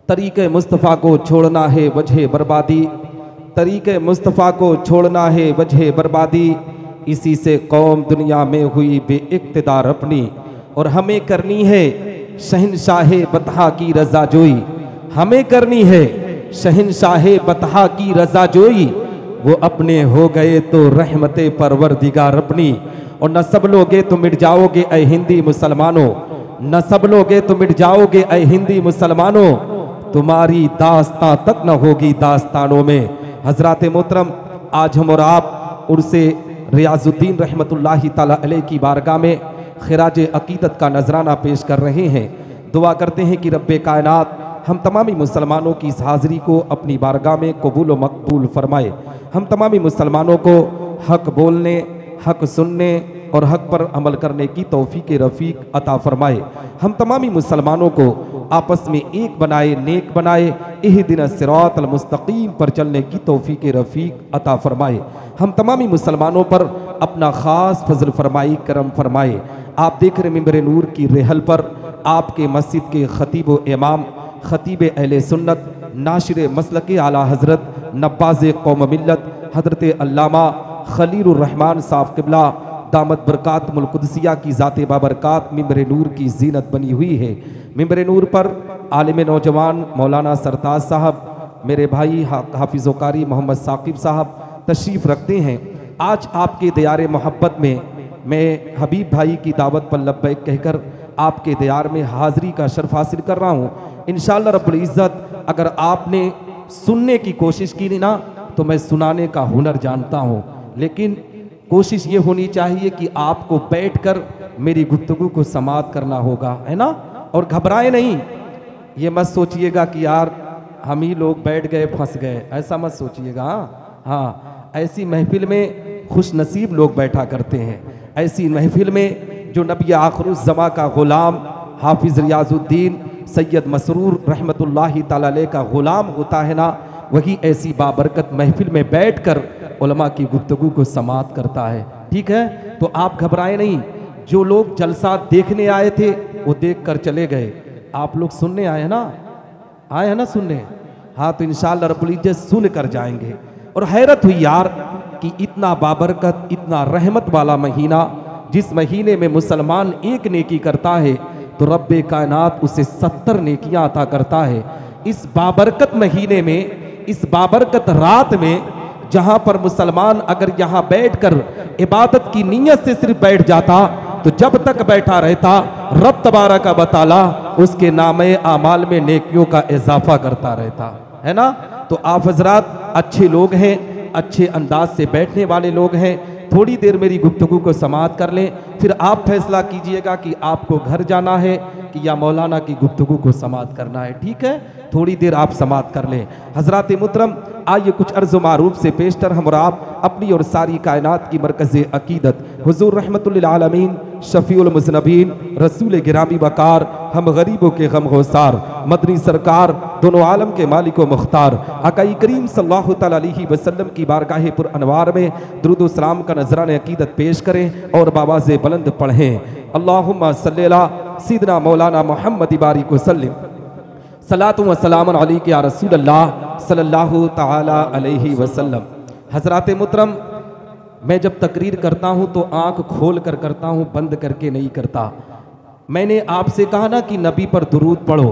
तरीक़े मुस्तफ़ा को छोड़ना है वजह बर्बादी, तरीक़े मुस्तफ़ा को छोड़ना है वजह बर्बादी। इसी से कौम दुनिया में हुई बेइक़्तिदार अपनी, और हमें करनी है शहंशाहे बतहा की रज़ा जोई। हमें करनी है शहंशाहे बतहा की रज़ा जोई। वो अपने हो गए तो रहमते परवरदिगार अपनी, और न सब लोगे तो मिट जाओगे ऐ हिंदी मुसलमानों, न सब लोगे तो मिट जाओगे ऐ हिंदी मुसलमानों। तुम्हारी दास्तां तक न होगी दास्तानों में। हजरात मोहतरम, आज हम और आप उर्से रियाजुद्दीन रहमतुल्लाहि ताला अलैह की बारगाह में खिराज अकीदत का नजराना पेश कर रहे हैं। दुआ करते हैं कि रब्बे कायनात हम तमामी मुसलमानों की इस हाज़िरी को अपनी बारगाह में कबूल व मकबूल फरमाए। हम तमामी मुसलमानों को हक बोलने, हक सुनने और हक पर अमल करने की तौफीक रफ़ीक अता फरमाए। हम तमामी मुसलमानों को आपस में एक बनाए, नेक बनाए, इहदिना सिरातल मुस्तकीम पर चलने की तौफीक रफ़ीक अता फरमाए। हम तमामी मुसलमानों पर अपना ख़ास फजल फरमाई, करम फरमाए। आप देख रहे मिंबर नूर की रेहल पर आपके मस्जिद के खतीब व इमाम, खतीब अहले सुन्नत, नाशिर मसलक आला हज़रत नब्बाज़ कौम मिल्लत हज़रत अल्लामा खलीलुर रहमान साहब क़िबला दामत बरकातुल कुदसिया की ज़ाते बाबरकात मिंबर नूर की जीनत बनी हुई है। मिंबर नूर पर आलिम नौजवान मौलाना सरताज साहब, मेरे भाई हाफिज़ कारी मोहम्मद साकिब साहब तशरीफ़ रखते हैं। आज आपके दियार मोहब्बत में मैं हबीब भाई की दावत पर लब्बैक कहकर आपके दियार में हाज़िरी का शर्फ हासिल कर रहा हूँ। इंशाअल्लाह रब्बुल इज़्ज़त अगर आपने सुनने की कोशिश की ना तो मैं सुनाने का हुनर जानता हूँ, लेकिन कोशिश ये होनी चाहिए कि आपको बैठकर मेरी गुफ्तगू को समाअत करना होगा, है ना। और घबराए नहीं, ये मत सोचिएगा कि यार हम ही लोग बैठ गए फंस गए, ऐसा मत सोचिएगा। हाँ, ऐसी महफिल में खुश नसीब लोग बैठा करते हैं। ऐसी महफिल में जो नबी आखिरुज़्ज़मा का ग़ुलाम हाफिज़ रियाजुद्दीन सैयद मसरूर रहमतुल्लाहि ताला अलैह का ग़ुलाम होता है ना, वही ऐसी बाबरकत महफिल में बैठकर उलमा की गुफ्तगू को समाअत करता है। ठीक है, तो आप घबराए नहीं। जो लोग जलसा देखने आए थे वो देख कर चले गए, आप लोग सुनने आए हैं ना, आए हैं ना सुनने। हाँ, तो इंशाअल्लाह रब्बुल इज़्ज़त सुन कर जाएंगे। और हैरत हुई यार कि इतना बाबरकत, इतना रहमत वाला महीना, जिस महीने में मुसलमान एक नेकी करता है तो रब्बे कायनात उसे 70 नेकियां अता करता है। इस बाबरकत महीने में, इस बाबरकत रात में, जहां पर मुसलमान अगर यहां बैठकर इबादत की नीयत से सिर्फ बैठ जाता तो जब तक बैठा रहता रब तबारक व तआला उसके नामे आमाल में नेकियों का इजाफा करता रहता है ना। तो आप हजरात अच्छे लोग हैं, अच्छे अंदाज से बैठने वाले लोग हैं। थोड़ी देर मेरी गुफ्तगू को समाअत कर लें, फिर आप फैसला कीजिएगा कि आपको घर जाना है कि या मौलाना की गुफ्तगू को समाअत करना है। ठीक है, थोड़ी देर आप समाअत कर लें। हजरात मुहतरम, आइए कुछ अर्ज़ मारूफ से पेशतर हम और आप अपनी और सारी कायनात की मरकज़ अकीदत हुज़ूर रहमतुल लिल आलमीन शफ़ीउल मुज़नबीन रसूल गिरामी वक़ार हम गरीबों के गमगोसार मदनी सरकार दोनों आलम के मालिक व मुख्तार आक़ाई करीम सल्लल्लाहु तआला अलैहि वसल्लम की बारगाह पुर अनवार में दुरूद व सलाम का नजराने अकीदत पेश करें और बावाज़े बुलंद पढ़ें। अल्लाहुम्मा सल्लि अला सय्यिदना मौलाना मुहम्मद बारिक वसल्लिम सलातु व सलामुन अलैका या रसूलल्लाह सल्लल्लाहु तआला अलैहि वसल्लम। हज़रात मुहतरम, मैं जब तकरीर करता हूँ तो आँख खोल कर करता हूँ, बंद करके नहीं करता। मैंने आपसे कहा ना कि नबी पर दुरूद पढ़ो,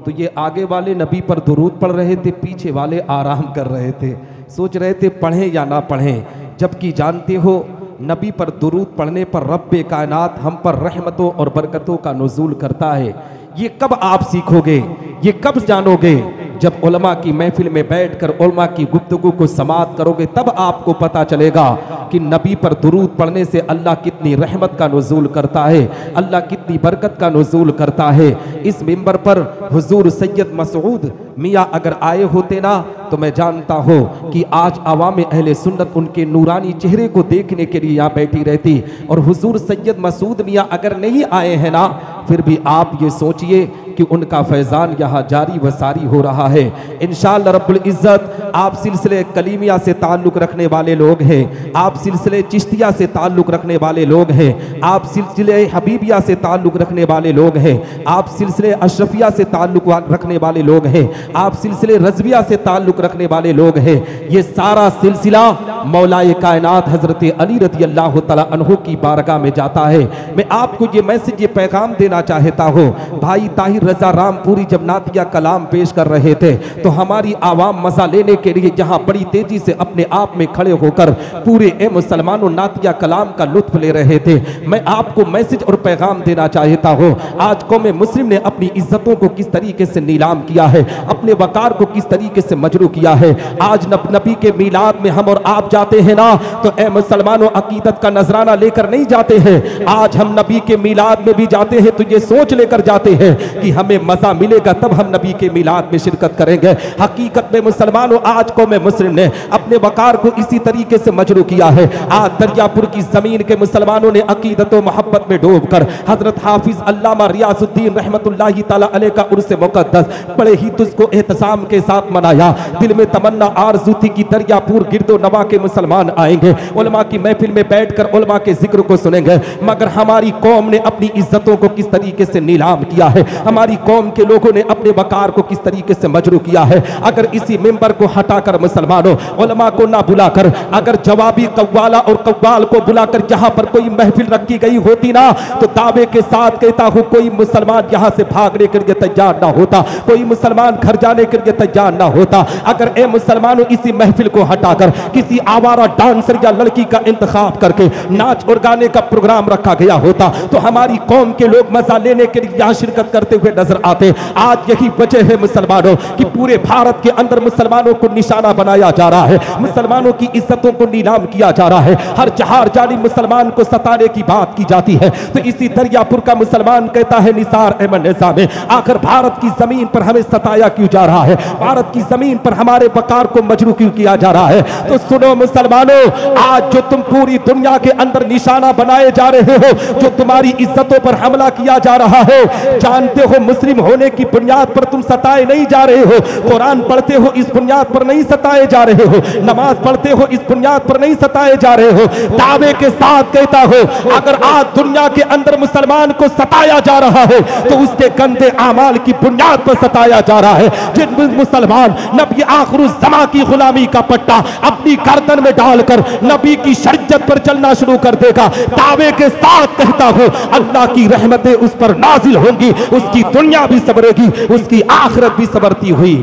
तो ये आगे वाले नबी पर दुरूद पढ़ रहे थे, पीछे वाले आराम कर रहे थे, सोच रहे थे पढ़ें या ना पढ़ें। जबकि जानते हो नबी पर दुरूद पढ़ने पर रब्बे कायनात हम पर रहमतों और बरकतों का नुज़ूल करता है। ये कब आप सीखोगे, ये कब जानोगे? जब उलमा की महफिल में बैठकर उलमा की गुफ्तगू को समाअत करोगे, तब आपको पता चलेगा कि नबी पर दुरूद पढ़ने से अल्लाह कितनी रहमत का नुज़ूल करता है, अल्लाह कितनी बरकत का नुज़ूल करता है। इस मिंबर पर हुजूर सैयद मसऊद मियाँ अगर आए होते ना, तो मैं जानता हूँ कि आज आवाम अहले सुन्नत उनके नूरानी चेहरे को देखने के लिए यहाँ बैठी रहती। और हुजूर सैयद मसूद मियाँ अगर नहीं आए हैं ना, फिर भी आप ये सोचिए कि उनका फैज़ान यहाँ जारी व सारी हो रहा है। इंशाअल्लाह रब्बुल इज़्ज़त आप सिलसिले कलीमिया से ताल्लुक़ रखने वाले लोग हैं, आप सिलसिले चिश्तिया से ताल्लुक़ रखने वाले लोग हैं, आप सिलसिले हबीबिया से ताल्लुक़ रखने वाले लोग हैं, आप सिलसिले अशरफिया से ताल्लुक़ रखने वाले लोग हैं, आप सिलसिले रज़विया से ताल्लुक़ रखने वाले लोग हैं। ये सारा सिलसिला मौलाए कायनात हज़रत अली रज़ी अल्लाह तआला अन्हु की बारगाह में जाता है। मैं आपको ये मैसेज, ये पैगाम देना चाहता हूँ। भाई ताहिर रज़ा रामपुरी जब नातिया कलाम पेश कर रहे थे तो हमारी आवाम मज़ा लेने के लिए जहाँ बड़ी तेजी से अपने आप में खड़े होकर पूरे ए मुसलमानों नातिया कलाम का लुत्फ ले रहे थे। मैं आपको मैसेज और पैगाम देना चाहता हूँ। आज कौम मुस्लिम ने अपनी इज्जतों को किस तरीके से नीलाम किया है, अपने वकार को किस तरीके से मजरू किया है। आज नबी के मीलाद में हम और आप जाते हैं ना, तो ए मुसलमानों अकीदत का नजराना लेकर नहीं जाते हैं। आज हम नबी के मीलाद में भी जाते हैं तो ये सोच लेकर जाते हैं कि हमें मजा मिलेगा तब हम नबी के मीलाद में शिरकत करेंगे। हकीकत में मुसलमानों आज कौम मुस्लिम ने अपने वकार को इसी तरीके से मजरू किया है। आज दरियापुर की जमीन के मुसलमानों ने अकीदत व मोहब्बत में डूबकर हजरत हाफिज अल्लामा रियाजुद्दीन रहमतुल्लाहि ताला अलैह का उर्स मुक़द्दस बड़े ही तुझको एहतसाम के साथ मनाया। दिल में तमन्ना आरज़ू थी कि दरियापुर गिरदो नवा के मुसलमान आएंगे, उलमा की महफिल में बैठकर उलमा के जिक्र को सुनेंगे। मगर हमारी कौम ने अपनी इज्जतों को किस तरीके से नीलाम किया है, हमारी कौम के लोगों ने अपने वकार को किस तरीके से मजरू किया है। अगर इसी मिंबर को हटाकर मुसलमानों उलमा को ना बुलाकर, अगर जवाबी कव्वाला और कव्वाल को बुलाकर जहां पर कोई महफिल रखी गई होती ना, तो दावे के साथ कहता हूं कोई मुसलमान यहां से भागने के लिए तैयार ना होता, कोई मुसलमान घर जाने के लिए तैयार ना होता। अगर ए मुसलमानों इसी महफिल को हटाकर किसी आवारा डांसर या लड़की का इंतखाब करके नाच और गाने का प्रोग्राम रखा गया होता तो हमारी कौम के लोग मजा लेने के लिए यहां शिरकत करते हुए नजर आते। आज यही वजह है मुसलमानों कि पूरे भारत के अंदर मुसलमानों को निशाना बनाया जा रहा है, मुसलमानों की इज्जतों को नीलाम किया जा रहा है। हर जहार जानी मुसलमान को सताने की बात की जाती है तो इसी दरियापुर का मुसलमान कहता है निसार अहमद निज़ामी, आखिर भारत की जमीन पर हमें सताया क्यों जा रहा है, भारत की जमीन पर हमारे वकार को मजरू क्यों किया जा रहा है। तो सुनो मुसलमानों, आज जो तुम पूरी दुनिया के अंदर निशाना बनाए जा रहे हो, जो तुम्हारी इज्जतों पर हमला किया जा रहा है, जानते हो मुस्लिम होने की बुनियाद पर तुम सताए नहीं जा रहे हो, कुरान पढ़ते हो इस बुनियाद पर नहीं सताए जा रहे हो, नमाज पढ़ते हो इस बुनियाद पर नहीं सताए जा रहे हो। दावे के साथ कहता हो अगर आज दुनिया के अंदर मुसलमान को सताया जा रहा है तो उसके गंदे आमाल की बुनियाद पर सताया जा रहा है। जिन मुसलमान नबी आखिरुज़्ज़मा की गुलामी का पट्टा अपनी गर्दन में डालकर नबी की शरीयत पर चलना शुरू कर देगा, दावे के साथ कहता हूं अल्लाह की रहमतें उस पर नाजिल होंगी, उसकी दुनिया भी सबरेगी, उसकी आखिरत भी सबरती हुई।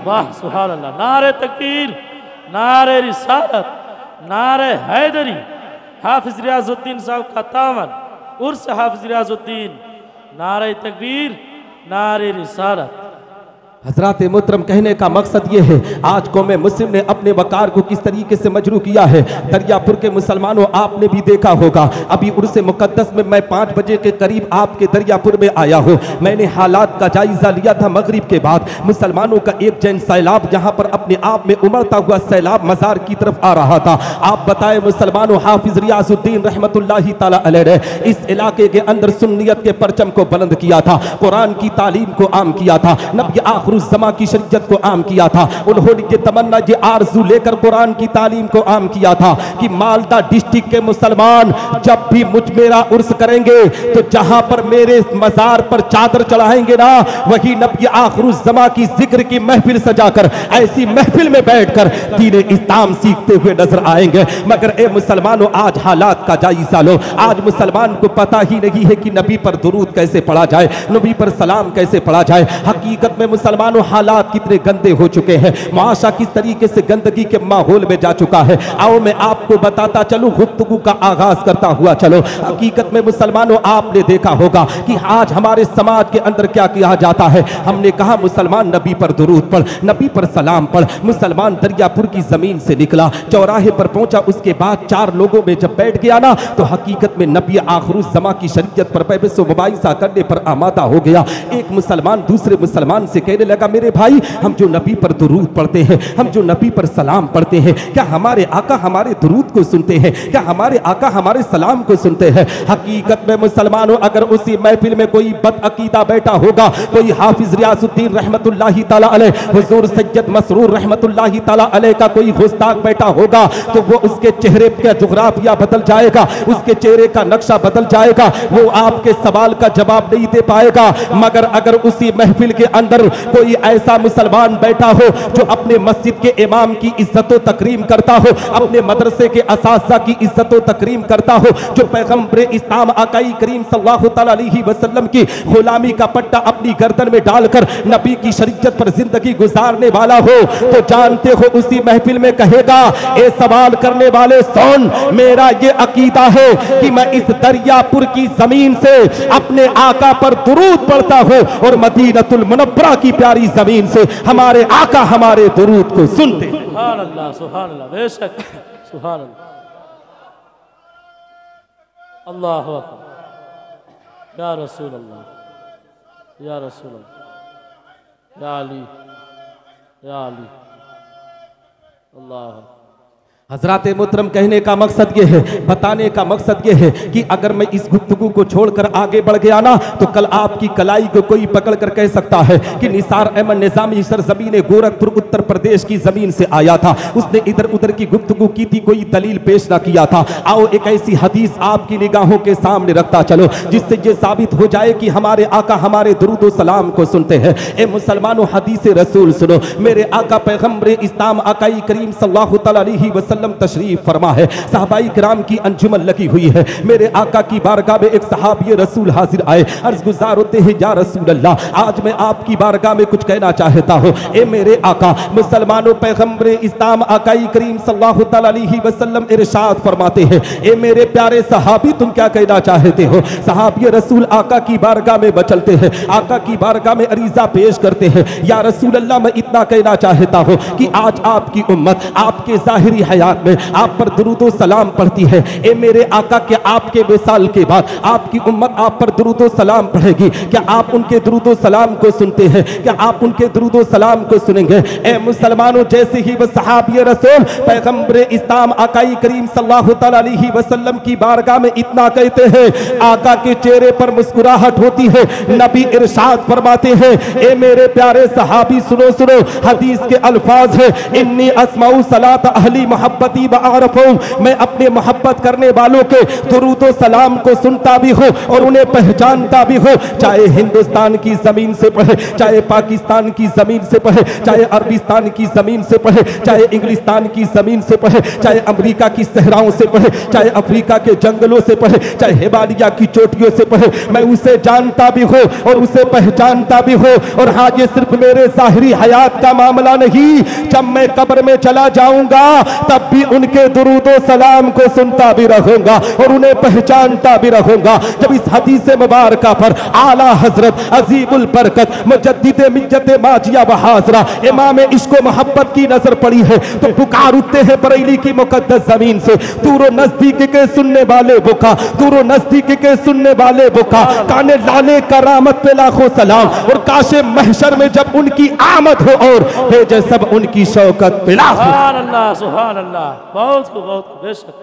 वाह सुभान अल्लाह। नारे तकबीर, नारे रिसालत, नारे हैदरी। हाफिज रियाजुद्दीन साहब का तावन उर्स हाफिज रियाजुद्दीन। नारे तकबीर, नारे रिसालत। हजरात मोहतरम, कहने का मकसद ये है आज कौम मुस्लिम ने अपने वकार को किस तरीके से मजरू किया है। दरियापुर के मुसलमानों आपने भी देखा होगा, अभी उर्स मुक़द्दस में मैं 5 बजे के करीब आपके दरियापुर में आया हूँ। मैंने हालात का जायजा लिया था। मगरिब के बाद मुसलमानों का एक जैन सैलाब जहाँ पर अपने आप में उमड़ता हुआ सैलाब मज़ार की तरफ आ रहा था। आप बताए मुसलमानों, हाफिज रियाजुद्दीन रहमतुल्लाहि ताला अलैह ने इस इलाके के अंदर सुन्नियत के परचम को बुलंद किया था, कुरान की तालीम को आम किया था, नबी आखिरुज़्ज़मा की शरीयत को आम किया था। उन्होंने ये तमन्ना, ये आरज़ू लेकर कुरान की तालीम को आम किया था कि मालदा डिस्ट्रिक्ट के मुसलमान जब भी मुझ मेरा उर्स करेंगे तो जहां पर मेरे मज़ार पर चादर चढ़ाएंगे ना, वही नबी आखिरुज़्ज़मा की जिक्र की महफिल सजाकर ऐसी महफिल में बैठकर दीन इस्लाम सीखते हुए नजर आएंगे। मगर ए मुसलमानों, आज हालात का जायजा लो। आज मुसलमान को पता ही नहीं है कि नबी पर दुरूद कैसे पढ़ा जाए, नबी पर सलाम कैसे पढ़ा जाए। हकीकत में मुसलमानों हालात कितने गंदे हो चुके हैं, मुआशरा किस तरीके से गंदगी के माहौल में जा चुका है। आओ मैं आपको बताता चलूं, गुफ्तगू का आगाज करता हुआ चलो। हकीकत में मुसलमानों, आपने देखा होगा कि आज हमारे समाज के अंदर क्या किया जाता है। हमने कहा मुसलमान नबी पर दुरूद पढ़, नबी पर सलाम पढ़। मुसलमान दरियापुर की जमीन से निकला, चौराहे पर पहुंचा, उसके बाद 4 लोगों में जब बैठ गया ना, तो हकीकत में नबी आखिरुज़्ज़मा की शरीयत पर मुबाइसा करने पर आमादा हो गया। एक मुसलमान दूसरे मुसलमान से कहने लगा मेरे भाई, हम जो नबी पर दुरूद पढ़ते हैं, हम जो नबी पर सलाम पढ़ते हैं, क्या हमारे आका हमारे दुरूद को सुनते हैं? क्या हमारे आका हमारे सलाम को सुनते हैं? हकीकत में मुसलमानों, अगर उसी महफिल में कोई बदअकीदा बैठा होगा, कोई हाफिज रियाजुद्दीन रहमतुल्लाहि ताला अलैह, हुजूर सैयद मसरूर रहमतुल्लाहि ताला अलैह का कोई गुस्ताख बैठा होगा, तो वो उसके चेहरे का जुगराफिया बदल जाएगा, उसके चेहरे का नक्शा बदल जाएगा, वो आपके सवाल का जवाब नहीं दे पाएगा। मगर अगर उसी महफिल के अंदर कोई ऐसा मुसलमान बैठा हो जो अपने मस्जिद के इमाम की इज्जत व तकरीम करता हो, अपने मदरसे के असातिज़ा की इज्जत व तकरीम करता हो, जो पैगंबर इस्लाम आकाई करीम सल्लल्लाहु अलैहि वसल्लम की गुलामी का पट्टा अपनी गर्दन में डालकर नबी की शरीयत पर जिंदगी गुजारने वाला हो, तो जानते हो उसी महफिल में कहेगा, ए सवाल करने वाले सुन, मेरा ये अकीदा है कि मैं इस दरियापुर की जमीन से अपने आका पर दुरूद पढ़ता हूँ और मदीनतुल मुनव्वरा की प्यारी जमीन से हमारे आका हमारे दुरूद को सुनते। सुभान अल्लाह, सुभान अल्लाह, बेशक सुभान अल्लाह, अल्लाहु अकबर, या रसूल अल्लाह, या रसूल अल्लाह, या अली, या अली, अल्लाह। हजरात मोहतरम, कहने का मकसद ये है, बताने का मकसद ये है कि अगर मैं इस गुफ्तगू को छोड़कर आगे बढ़ गया ना, तो कल आपकी कलाई को कोई पकड़ कर कह सकता है कि निसार अहमद निजामी सरजमीन गोरखपुर उत्तर प्रदेश की जमीन से आया था, उसने इधर उधर की गुफ्तगू की थी, कोई दलील पेश ना किया था। आओ एक ऐसी हदीस आपकी निगाहों के सामने रखता चलो जिससे ये साबित हो जाए कि हमारे आका हमारे दुरूद व सलाम को सुनते हैं। ए मुसलमानों, हदीस रसूल सुनो। मेरे आका पैगंबर इस्लाम आकाई करीम सल्लल्लाहु अलैहि वसल्लम तशरीफ फरमा है, सहाबाई किराम की अंजुमन लगी हुई है। मेरे आका की बारगाह में एक सहाबी रसूल हाजिर आए, अर्ज गुजार होते हैं, या रसूल अल्लाह, आज मैं आपकी बारगाह में कुछ कहना चाहता हूँ। ए मेरे आका, मुसलमानों, पैगंबर इस्लाम आकाई करीम सल्लल्लाहु अलैहि वसल्लम इरशाद फरमाते हैं, ए मेरे प्यारे सहाबी, तुम क्या कहना चाहते हो? सहाबी रसूल आका की बारगाह में बचलते हैं, आका की बारगाह में अरीजा पेश करते हैं, या रसूल अल्लाह, मैं इतना कहना चाहता हूँ कि आज आपकी उम्मत आपके जाहिरी हयात में आप पर दुरूद व सलाम पढ़ती है। ए मेरे आका, के आपके विसाल के बाद आपकी उम्मत आप पर दुरूद व सलाम पढ़ेगी, क्या आप उनके दुरूद व सलाम को सुनते हैं? क्या आप उनके दुरूद व सलाम को सुनेंगे? ए मुसलमानों, जैसे ही वह सहाबी रसूल पैगंबर इस्लाम आकाई करीम सल्लल्लाहु अलैहि वसल्लम की बारगाह में इतना कहते हैं, आका के चेहरे पर मुस्कुराहट होती है। नबी इरशाद फरमाते हैं, ए मेरे प्यारे सहाबी, सुनो सुनो, हदीस के अल्फाज है, इन्नी अस्माउ सलात अहली मोहब्बती व आरफूं, मैं अपने मोहब्बत करने वालों के दुरूद व सलाम को सुनता भी हूँ और उन्हें पहचानता भी हूँ, चाहे हिंदुस्तान की जमीन से पढ़े, चाहे पाकिस्तान की जमीन से पढ़े, चाहे अरबिस्तान की जमीन से पढ़े, चाहे इंग्लिस्तान की जमीन से पढ़े, चाहे अमेरिका की सहराओं से पढ़े, चाहे अफ्रीका के जंगलों से पढ़े, चाहे हिमालय की चोटियों से पढ़े, मैं उसे जानता भी हूँ और उसे पहचानता भी हूँ। और हाँ, ये सिर्फ मेरे जाहिरी हयात का मामला नहीं, जब मैं कब्र में चला जाऊंगा तब भी उनके दुरूद व सलाम को सुनता भी रहूंगा और उन्हें पहचानता भी रहूंगा। जब इस हदीस मुबारक पर आला हजरत अजीबुल बरकत मुजद्दिद मिल्लत माजिया व हाजरा इमाम इश्क व मोहब्बत की नजर पड़ी है, तो पुकार उठते हैं बरेली की मुकद्दस जमीन से, दूर नजदीक के सुनने वाले बुका, दूर नजदीक के सुनने वाले बुका, काने लाले करामत पे लाखों सलाम, और काशे महशर में जब उनकी आमद हो और भेजे सब उनकी शौकत पे लाखों। सुभान अल्लाह, सुभान अल्लाह, बहुत बेशक,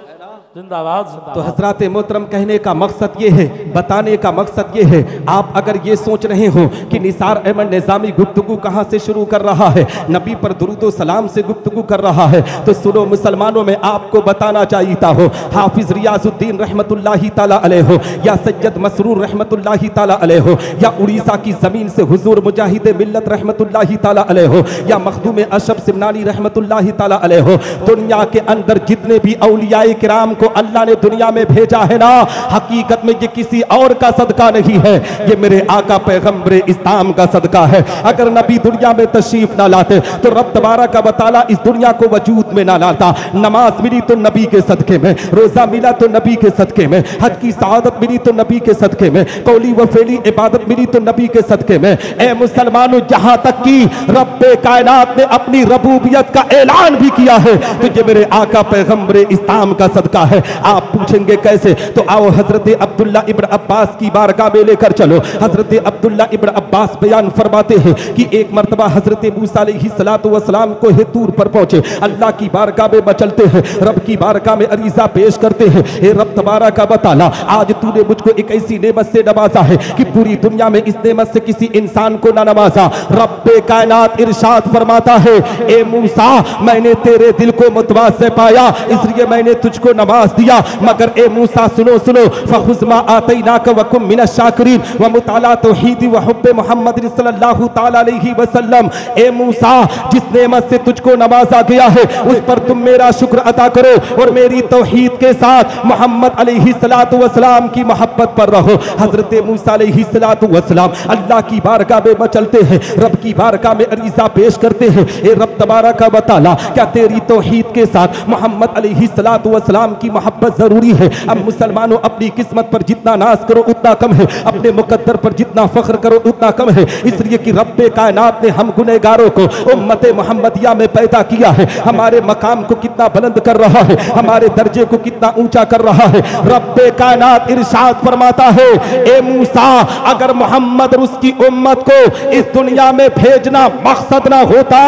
जिंदाबाद जिंदाबाद। तो हजरात मोहतरम, कहने का मकसद ये है, बताने का मकसद ये है, आप अगर ये सोच रहे हो कि निसार अहमद निजामी गुफ्तगू कहाँ से शुरू कर रहा है, नबी पर दुरूद व सलाम से गुफ्तगू कर रहा है, तो सुनो मुसलमानों, में आपको बताना चाहता हो, हाफिज रियाजुद्दीन रहमतुल्लाहि ताला अलैह हो, या सैयद मसरूर रहमतुल्लाहि ताला अलैह हो, या उड़ीसा की जमीन से हुजूर मुजाहिद मिल्लत रहमतुल्लाहि ताला अलैह हो, या मखदूम अशरफ सिमनानी रहमतुल्लाहि ताला अलैह हो, दुनिया के अंदर जितने भी औलियाए किराम को अल्लाह ने दुनिया में भेजा है ना, हकीकत में ये किसी और का सदका नहीं है, ये मेरे आका पैगंबर इस्लाम का सदका है। अगर नबी दुनिया में तशरीफ ना लाते तो रब तबारक व तआला इस दुनिया को वजूद में ना लाता। नमाज मिली तो नबी के सदके में, रोजा मिला तो नबी के सदके में, हज की सआदत मिली तो नबी के सदके में, कौली व फेली इबादत मिली तो नबी के सदके में। ए मुसलमानों, जहां तक की रब्बे कायनात ने अपनी रबूबियत का ऐलान भी किया है, तो ये मेरे आका पैगंबर इस्लाम का सदका है। आप पूछेंगे कैसे, तो आओ हजरत अब्दुल्ला इब्न अब्बास की बारगाह में लेकर चलो। हजरत अब्दुल्ला इब्न अब्बास बयान फरमाते हैं कि एक मर्तबा हजरत मूसा अलैहिस्सलातु वस्सलाम को हेतूर पर पहुंचे, अल्लाह की बारगाह में बचलते हैं, रब की बारगाह में अरीजा पेश करते हैं, हे रब तबारक व तआला, आज तूने मुझको एक ऐसी नेमत से नवाजा है कि पूरी दुनिया में इस नेमत से किसी इंसान को ना नवाजा। रब्बे कायनात इरशाद फरमाता है, ए मूसा मैंने तेरे दिल को मुतवाज़्ज़ पाया इसलिए मैंने तुझको नवाज दिया, मगर ए मूसा सुनो सुनो, फखुज़ मा आतैनाका व कुम मिनश शाकिरीन व मुताला तौहीद व हुब्ब मुहम्मद सल्लल्लाहु तआला अलैहि वसल्लम। ए मूसा जिस नेमत से तुझको नवाजा गया है उस पर तुम मेरा शुक्र अदा करो और मेरी तौहीद के साथ मोहम्मद अलैहिस्सलातु वस्सलाम की मोहब्बत पर रहो। हजरत मूसा अलैहिस्सलातु वस्सलाम अल्लाह की बारगाह में चलते हैं, रब की बारगाह में अरीज़ा पेश करते हैं, ए रब तबारक व तआला क्या तेरी तौहीद के साथ मोहम्मद अलैहिस्सलातु वस्सलाम की मोहब्बत जरूरी है? अब मुसलमानों अपनी किस्मत पर जितना नाज करो उतना कम है, अपने मुकद्दर पर जितना फख्र करो उतना कम है, इसलिए कि रब्बे कायनात ने हम गुनहगारों को उम्मते मोहम्मदिया में पैदा किया है, हमारे मकाम को कितना बुलंद कर रहा है, हमारे दर्जे को कितना ऊंचा कर रहा है। रब्बे कायनात इरशाद फरमाता है, ए मूसा अगर मोहम्मद और उसकी उम्मत को इस दुनिया में भेजना मकसद ना होता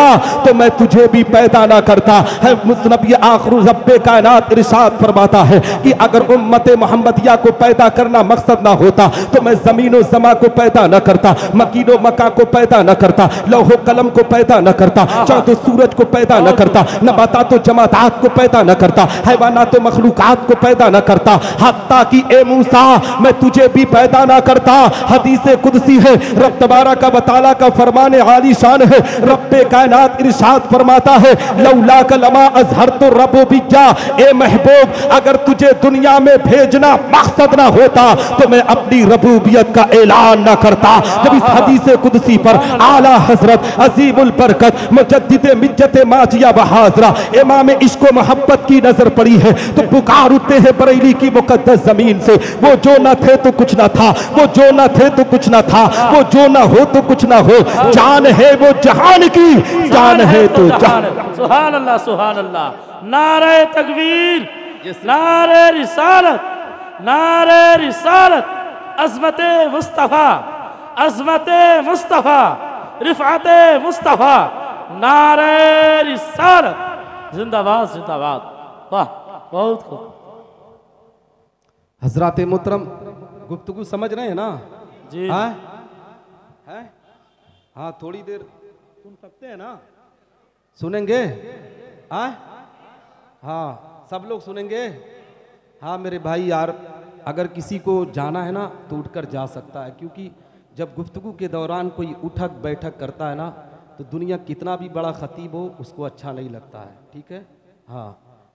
तो मैं तुझे भी पैदा ना करता है। मुस्नबी आखिर रब्बे कायनात इरशाद फरमाता है कि अगर उम्मते मोहम्मदिया को पैदा करना मकसद ना होता तो मैं जमीनो समा को पैदा न करता, मकीनो मका को पैदा न करता, लौहो कलम को पैदा न करता, चौदह सूरज को पैदा न करता, नबातात जमातात को पैदा न करता, हैवानात मखलूकात को पैदा न करता, हत्ता कि ए मूसा मैं तुझे भी पैदा ना करता। हदीस कुदसी है, रब तबारक व तआला का फरमान आली शान है, रब्बे कायनात इरशाद फरमाता है, लौला कलमा अज़हरतु रब्बिया, ए महबूब अगर तुझे दुनिया में भेजना मकसद ना होता तो मैं अपनी रबूबियत का ऐलान ना करता। जब इस हदीस कुदसी पर आला हजरत अजीमुल बरकत मुजद्दिद मिज्जत माजिया बहाजरा इमाम इश्क मोहब्बत की नजर पड़ी है तो पुकार उठते हैं बरेली की मुकद्दस जमीन से, वो जो न थे तो कुछ न था, वो जो न थे तो कुछ न था, वो जो न हो तो कुछ न हो, जान है वो जहान की, जान है तो जान। सुभान अल्लाह, सुभान अल्लाह। नारे तकबीर, नारे रिसालत, नारे रिसालत, अज़मते मुस्तफ़ा, अज़मते मुस्तफ़ा, रिफ़अते मुस्तफ़ा, नारे रिसालत, जिंदाबाद जिंदाबाद। वाह बहुत खूब। हजरात मोहतरम गुफ्तगू समझ रहे हैं ना जी? हैं? हाँ थोड़ी देर सुन सकते हैं ना? सुनेंगे? हाँ सब लोग सुनेंगे? हाँ मेरे भाई यार, अगर किसी को जाना है ना तो उठकर जा सकता है, क्योंकि जब गुफ्तगू के दौरान कोई उठक बैठक करता है ना तो दुनिया कितना भी बड़ा खतीब हो उसको अच्छा नहीं लगता है, ठीक है? हाँ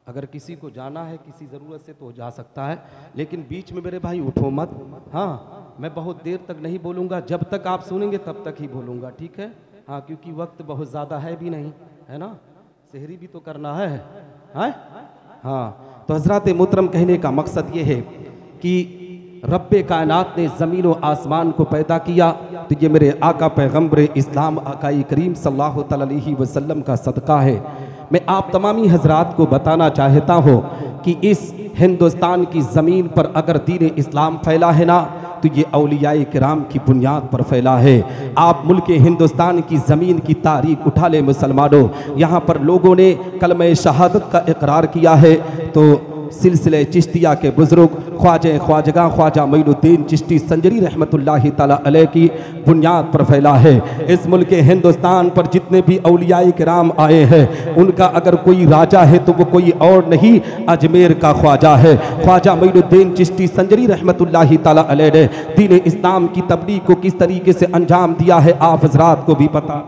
अगर किसी को जाना है किसी ज़रूरत से तो जा सकता है, लेकिन बीच में मेरे भाई उठो मत। हाँ मैं बहुत देर तक नहीं बोलूँगा, जब तक आप सुनेंगे तब तक ही बोलूँगा, ठीक है? हाँ क्योंकि वक्त बहुत ज़्यादा है भी नहीं, है ना? सहरी भी तो करना है। हाँ तो हज़रात मोहतरम कहने का मकसद ये है कि रब्बे कायनात ने ज़मीन व आसमान को पैदा किया तो ये मेरे आका पैगम्बर इस्लाम आकाई करीम सल्लल्लाहु अलैहि वसल्लम का सदका है। मैं आप तमामी हजरात को बताना चाहता हूँ कि इस हिंदुस्तान की ज़मीन पर अगर दीन इस्लाम फैला है ना तो ये औलियाए किराम की बुनियाद पर फैला है। आप मुल्क हिंदुस्तान की ज़मीन की तारीख उठा ले मुसलमानों, यहाँ पर लोगों ने कलमे शहादत का इकरार किया है तो सिलसिले चिश्तिया के बुज़ुर्ग ख्वाजगा ख्वाजा मोइनुद्दीन चिश्ती संजरी रहमतुल्लाहि ताला अलैह की बुनियाद पर फैला है। इस मुल्क हिंदुस्तान पर जितने भी औलियाए किराम आए हैं उनका अगर कोई राजा है तो वो कोई और नहीं अजमेर का ख्वाजा है। ख्वाजा मोइनुद्दीन चिश्ती संजरी रहमतुल्लाहि ताला अलैह ने दीन इस्लाम की तबलीग को किस तरीके से अंजाम दिया है आप हजरात को भी पता।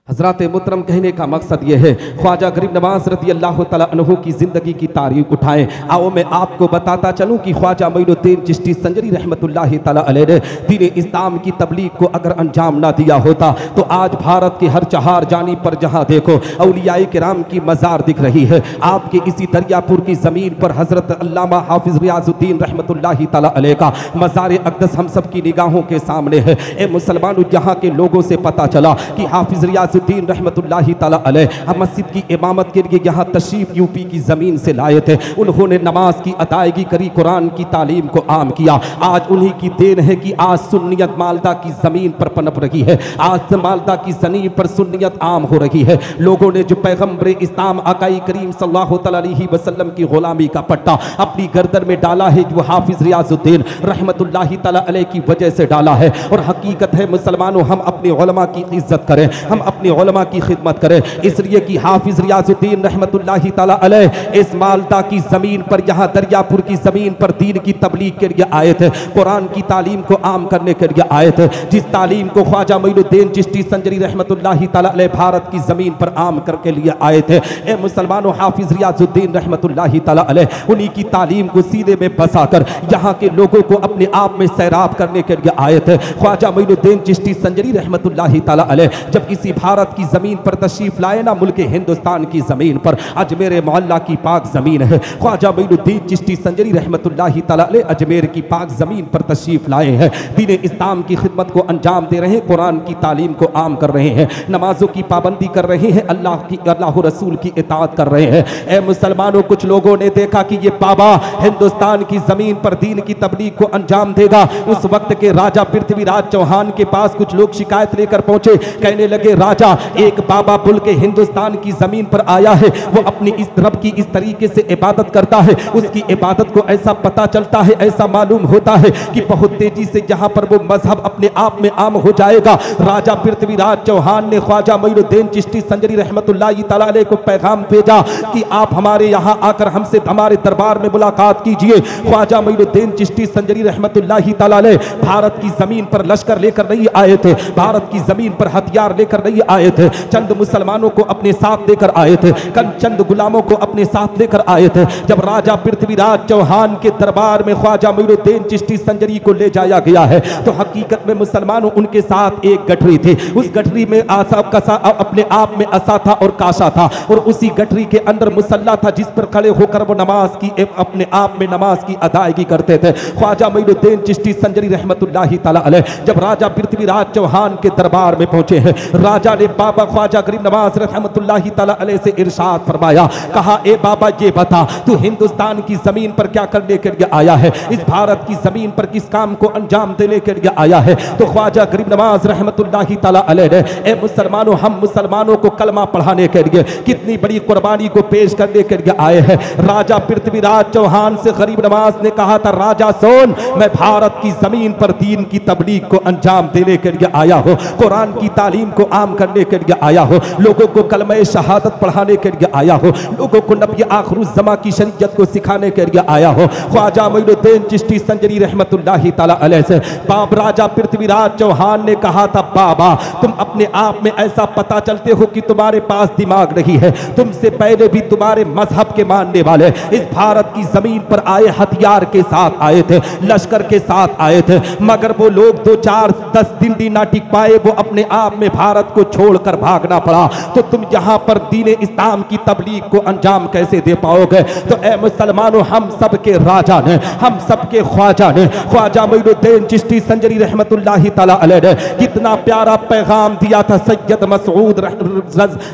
हज़रात मुहतरम कहने का मकसद ये है, ख्वाजा गरीब नवाज रज़ी अल्लाह तआला अन्हु की ज़िंदगी की तारीख उठाएं। आओ मैं आपको बताता चलूँ कि ख्वाजा मोइनुद्दीन चिश्ती संजरी रहमतुल्लाहि तआला अलैह ने दीन इस्लाम की तबलीग को अगर अंजाम ना दिया होता तो आज भारत के हर चहार जानी पर जहाँ देखो औलियाए किराम की मज़ार दिख रही है। आपके इसी दरियापुर की ज़मीन पर हज़रत अल्लामा हाफिज़ रियाज़ुद्दीन रहमतुल्लाहि तआला अलैह का मज़ार अक़दस हम सब की निगाहों के सामने है। ए मुसलमानों, यहाँ के लोगों से पता चला कि हाफिज़ रियाज़ रियाजुद्दीन रहमतुल्लाहि ताला अलैह मस्जिद की इमामत के लिए यहाँ तशरीफ यूपी की ज़मीन से लाए थे। उन्होंने नमाज की अदायगी करी, कुरान की तालीम को आम किया। आज उन्हीं की देन है कि आज सुन्नियत मालदा की ज़मीन पर पनप रही है, आज मालदा की ज़मीन पर सुन्नियत आम हो रही है। लोगों ने जो पैगम्बर इस्लाम आकाई करीम सल्लल्लाहु अलैहि वसल्लम की गुलामी का पट्टा अपनी गर्दन में डाला है, जो हाफिज़ रियाजुद्दीन रहमतुल्लाहि ताला अलैह की वजह से डाला है। और हकीकत है मुसलमानों, हम अपने उलमा की इज्जत करें, हम अपने उलमा की खिदमत करें, इसलिए कि हाफिज़ रियाजुद्दीन रहमतुल्लाहि ताला अलैह इस मालदा की ज़मीन पर, यहाँ दरियापुर की ज़मीन पर दीन की तबलीग के लिए आए थे, कुरान की तालीम को आम करने के लिए आए थे। जिस तालीम को ख्वाजा मोइनुद्दीन चिश्ती संजरी रहमतुल्लाहि ताला अलैह भारत की ज़मीन पर आम करके लिए आए थे। ए मुसलमानों, हाफिज़ रियाजुद्दीन रहमतुल्लाहि ताला अलैह उन्हीं की तालीम को सीने में बसाकर यहाँ के लोगों को अपने आप में सैराब करने के लिए आए थे। ख्वाजा मोइनुद्दीन चिश्ती संजरी रहमतुल्लाहि ताला अलैह जब इसी भारत की ज़मीन पर तशरीफ़ लाए ना, मुल्क हिंदुस्तान की ज़मीन पर, अजमेर मोहल्ला की पाक ज़मीन है, ख्वाजा मोइनुद्दीन चिश्ती संजरी रहमतुल्लाहि ताला अलैह अजमेर की पाक ज़मीन पर तशरीफ़ लाए हैं। दीन इस्लाम की खिदमत को अंजाम दे रहे हैं, कुरान की तालीम को आम कर रहे हैं, नमाजों की पाबंदी कर रहे हैं, अल्लाह रसूल की इताअत कर रहे हैं। ए मुसलमानों, कुछ लोगों ने देखा कि ये बाबा हिंदुस्तान की ज़मीन पर दीन की तबलीग को अंजाम देगा। उस वक्त के राजा पृथ्वीराज चौहान के पास कुछ लोग शिकायत लेकर पहुंचे, कहने लगे राजा, एक बाबा बुल के हिंदुस्तान की ज़मीन पर आया है, वो अपनी इस रब की इस तरीके से इबादत करता है, उसकी इबादत को ऐसा पता चलता है, ऐसा मालूम होता है कि बहुत तेजी से यहाँ पर वो मजहब अपने आप में आम हो जाएगा। राजा पृथ्वीराज चौहान ने ख्वाजा मोइनुद्दीन चिश्ती संजरी रहमतुल्लाहि ताला अलैह को पैगाम भेजा कि आप हमारे यहाँ आकर हमसे हमारे दरबार में मुलाकात कीजिए। ख्वाजा मोइनुद्दीन चिश्ती संजरी रहमतुल्लाहि ताला अलैह भारत की ज़मीन पर लश्कर लेकर नहीं आए थे, भारत की ज़मीन पर हथियार लेकर नहीं आए थे, चंद मुसलमानों को अपने साथ लेकर आए थे, चंद गुलामों को अपने साथ लेकर आए थे। जब राजा पृथ्वीराज चौहान के दरबार में ख्वाजा मोइनुद्दीन चिश्ती संजरी को ले जाया गया है, तो हकीकत में मुसलमानों उनके साथ एक गठरी थी, उस गठरी में आसा कसा अपने आप में असा था और काशा था, और उसी गठरी के अंदर मुसल्ला था जिस पर खड़े होकर वो नमाज की अपने आप में नमाज की अदायगी करते थे। ख्वाजा मोइनुद्दीन चिश्ती संजरी रहमतुल्लाहि ताला अलैह जब राजा पृथ्वीराज चौहान के दरबार में पहुंचे हैं, राजा ने बाबा ख्वाजा गरीब नवाज रहमतुल्लाहि ताला अलैह से इरशाद फरमाया, कहा ए बाबा ये बता, तू हिंदुस्तान की ज़मीन पर क्या करने के लिए आया है, इस भारत की ज़मीन पर किस काम को अंजाम देने के लिए आया है। तो ख्वाजा गरीब नवाज रहमतुल्लाहि ताला अलैह ने, ए मुसलमानों, हम मुसलमानों को कलमा पढ़ाने के लिए कितनी बड़ी कुर्बानी को पेश करने के लिए आए हैं। राजा पृथ्वीराज चौहान से गरीब नवाज ने कहा था, राजा सोन, मैं भारत की ज़मीन पर दीन की तबलीग को अंजाम देने के लिए आया हो, कुरान की तालीम को आम करने के लिए आया हो, लोगों को कलमा शहादत पढ़ाने के लिए आया हो, लोगों को नबी आखिरुज़्ज़मा की शरीयत को सिखाने के लिए आया हो। ख्वाजा मोइनुद्दीन चिश्ती संजरी रहमतुल्लाहि ताला अलैह से बाप राजा पृथ्वीराज चौहान ने कहा था, बाबा तुम अपने आप में ऐसा पता चलते हो कि तुम्हारे पास दिमाग नहीं है, तुमसे पहले भी तुम्हारे मजहब के मानने वाले इस भारत की जमीन पर आए, हथियार के साथ आए थे, लश्कर के साथ आए थे, मगर वो लोग 2-4-10 दिन भी ना टिक पाए, वो अपने आप में भारत को छोड़कर भागना पड़ा। तो तुम यहाँ पर दीन इस्लाम की तबलीग को अंजाम कैसे दे पाओगे? तो ए मुसलमानों, हम सब के राजा ने, हम सब के ख्वाजा ने, ख्वाजा मोइनुद्दीन चिश्ती संजरी रहमतुल्लाहि ताला अलैह ने कितना प्यारा पैगाम दिया था। सैयद मसऊद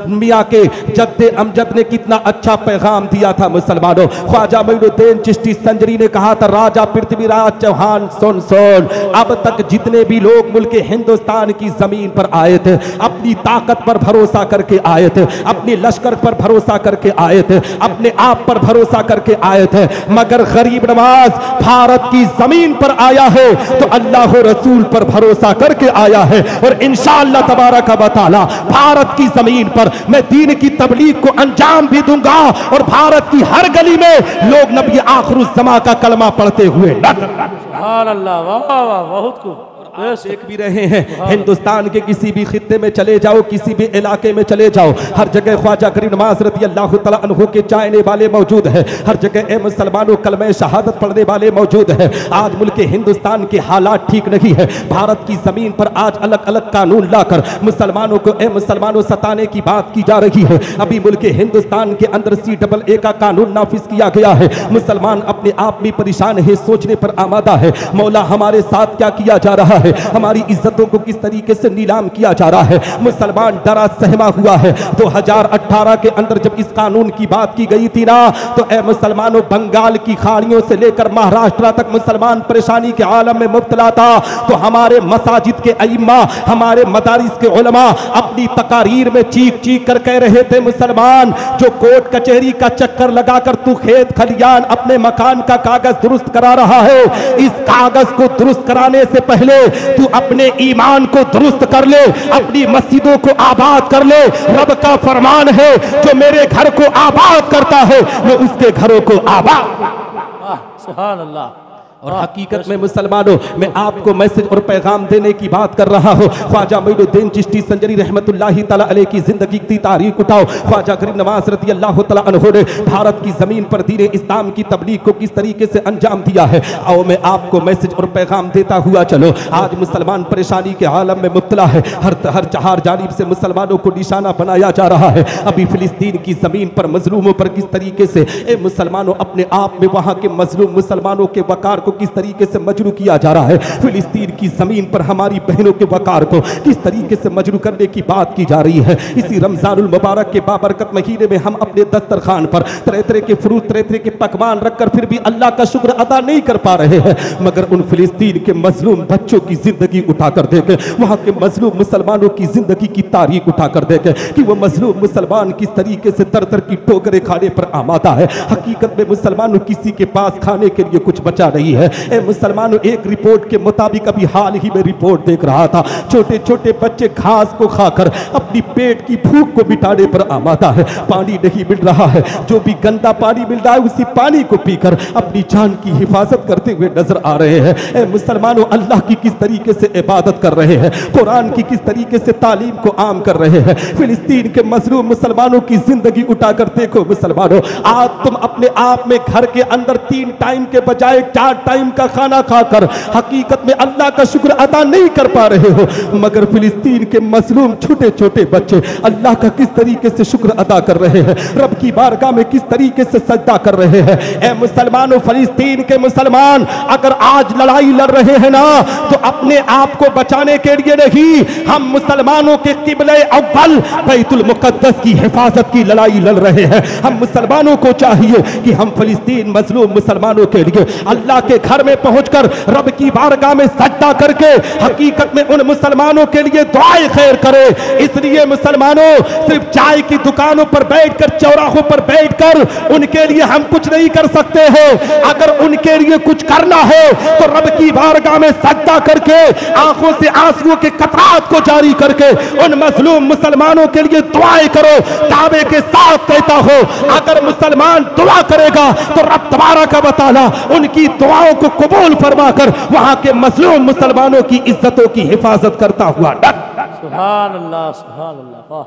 मियाँ के जद्दे अमजद ने कितना अच्छा पैगाम दिया था। मुसलमानों, ख्वाजा मोइनुद्दीन चिश्ती संजरी ने कहा था, राजा पृथ्वीराज चौहान सुन सुन, अब तक जितने भी लोग मुल्क हिंदुस्तान की जमीन पर आए थे, अपनी ताकत पर भरोसा करके आए थे, अपने लश्कर पर भरोसा करके आए थे, अपने आप पर भरोसा करके आए थे, मगर गरीब नवाज भारत की जमीन पर आया है तो अल्लाह रसूल पर भरोसा करके आया है, और इंशाअल्लाह तबारक व तआला भारत की जमीन पर मैं दीन की तबलीग को अंजाम भी दूंगा, और भारत की हर गली में लोग नबी आखिरुज़्ज़मा का कलमा पढ़ते हुए सुभान अल्लाह, वाह वाह, बहुत खूब। देख भी रहे हैं, हिंदुस्तान के किसी भी खित्ते में चले जाओ, किसी भी इलाके में चले जाओ, हर जगह ख्वाजा गरीब नवाज रज़ी अल्लाह तआला अन्हु के चाहने वाले मौजूद है, हर जगह ए मुसलमानों कलमे शहादत पढ़ने वाले मौजूद है। आज मुल्क हिंदुस्तान के हालात ठीक नहीं है, भारत की जमीन पर आज अलग अलग कानून लाकर मुसलमानों को ए मुसलमानों सताने की बात की जा रही है। अभी मुल्क हिंदुस्तान के अंदर CAA का कानून नाफिज किया गया है। मुसलमान अपने आप में परेशान है, सोचने पर आमादा है, मौला हमारे साथ क्या किया जा रहा है। है, हमारी इज्जतों को किस तरीके से नीलाम किया जा रहा है। मुसलमान डरा सहमा हुआ है। 2018 के अंदर जब इस कानून की बात की गई थी ना, तो ए मुसलमानों, बंगाल की खाड़ियों से लेकर महाराष्ट्र तक मुसलमान परेशानी के आलम में मुब्तला था। तो हमारे मसाजिद के अइम्मा, हमारे मदारिस के उलमा अपनी तकारीर में चीख चीख कर कह रहे थे, मुसलमान जो कोर्ट कचहरी का चक्कर लगाकर तू खेत खलियान अपने मकान का कागज दुरुस्त करा रहा है, इस कागज को दुरुस्त कराने से पहले तू अपने ईमान को दुरुस्त कर ले, अपनी मस्जिदों को आबाद कर ले। रब का फरमान है, जो मेरे घर को आबाद करता है मैं उसके घरों को आबाद। सुभान अल्लाह। और हकीकत में मुसलमानों, मैं आपको मैसेज और पैगाम देने की बात कर रहा हूँ। ख्वाजा मोइनुद्दीन चिश्ती संजरी रहमतुल्लाहि तआला अलैह की जिंदगी की तारीख उठाओ। ख्वाजा गरीब नवाज रज़ी अल्लाह तआला अन्हु ने भारत की जमीन पर दीन इस्लाम की तबलीग को किस तरीके से अंजाम दिया है, आओ मैं आपको मैसेज और पैगाम देता हुआ चलो। आज मुसलमान परेशानी के आलम में मुब्तला है। हर चार जानिब से मुसलमानों को निशाना बनाया जा रहा है। अभी फिलिस्तीन की जमीन पर मजलूमों पर किस तरीके से ए मुसलमानों अपने आप में वहां के मजलूम मुसलमानों के वकार को किस तरीके से मजरू किया जा रहा है। फिलिस्तीन की जमीन पर हमारी बहनों के वकार को किस तरीके से मजरू करने की बात की जा रही है। इसी रमजानुल मुबारक के बाबरकत महीने में हम अपने दस्तरखान पर तरह तरह के फ्रूट, तरह तरह के पकवान रखकर फिर भी अल्लाह का शुक्र अदा नहीं कर पा रहे हैं। मगर उन फिलिस्तीन के मजलूम बच्चों की जिंदगी उठाकर देखे, वहां के मजलूम मुसलमानों की जिंदगी की तारीख उठाकर देखे कि वो मजलूम मुसलमान किस तरीके से तर तर की ठोकरें खाने पर आमादा है। हकीकत में मुसलमानों किसी के पास खाने के लिए कुछ बचा नहीं है। मुसलमानों, एक रिपोर्ट के मुताबिक अभी हाल ही में रिपोर्ट देख रहा था, छोटे छोटे बच्चे घास को खाकर अपनी पेट की भूख को मिटाने पर आमादा है। पानी नहीं मिल रहा है, जो भी गंदा पानी मिल रहा है उसी पानी को पीकर अपनी जान की हिफाजत करते हुए नजर आ रहे हैं। ए मुसलमानों, अल्लाह की किस तरीके से इबादत कर रहे हैं, कुरान की किस तरीके से तालीम को आम कर रहे हैं। फिलिस्तीन के मजलूम मुसलमानों की जिंदगी उठाकर देखो मुसलमानों, आज तुम अपने आप में घर के अंदर 3 टाइम के बजाय 4 टाइम का खाना खाकर हकीकत में अल्लाह का शुक्र अदा नहीं कर पा रहे हो। मगर फिलिस्तीन के मजलूम छोटे छोटे बच्चे अल्लाह का किस तरीके से शुक्र अदा कर रहे हैं, रब की बारगाह में किस तरीके से सजदा कर रहे हैं। ए मुसलमानों, फिलिस्तीन के मुसलमान अगर आज लड़ाई लड़ रहे हैं ना, तो अपने आप को बचाने के लिए नहीं, हम मुसलमानों के किबले अव्वल बैतुल मुकद्दस की हिफाजत की लड़ाई लड़ रहे हैं। हम मुसलमानों को चाहिए कि हम फिलिस्तीन मजलूम मुसलमानों के लिए अल्लाह के घर में पहुंचकर रब की बारगाह में सजदा करके हकीकत में उन मुसलमानों के लिए दुआए खैर करे। इसलिए मुसलमानों, सिर्फ चाय की दुकानों पर बैठकर, चौराहों पर बैठकर उनके लिए हम कुछ नहीं कर सकते हैं। अगर उनके लिए कुछ करना है तो रब की बारगाह में सजदा करके, आंखों से आंसुओं के कतरात को जारी करके उन मजलूम मुसलमानों के लिए दुआएं करो। दावे के साथ कहता हो, अगर मुसलमान दुआ करेगा तो रब तबारक व तआला उनकी दुआओं को कबूल फरमाकर वहां के मजलूम मुसलमानों की इज्जतों की हिफाजत करता हुआ सुभान अल्लाह, सुभान अल्लाह।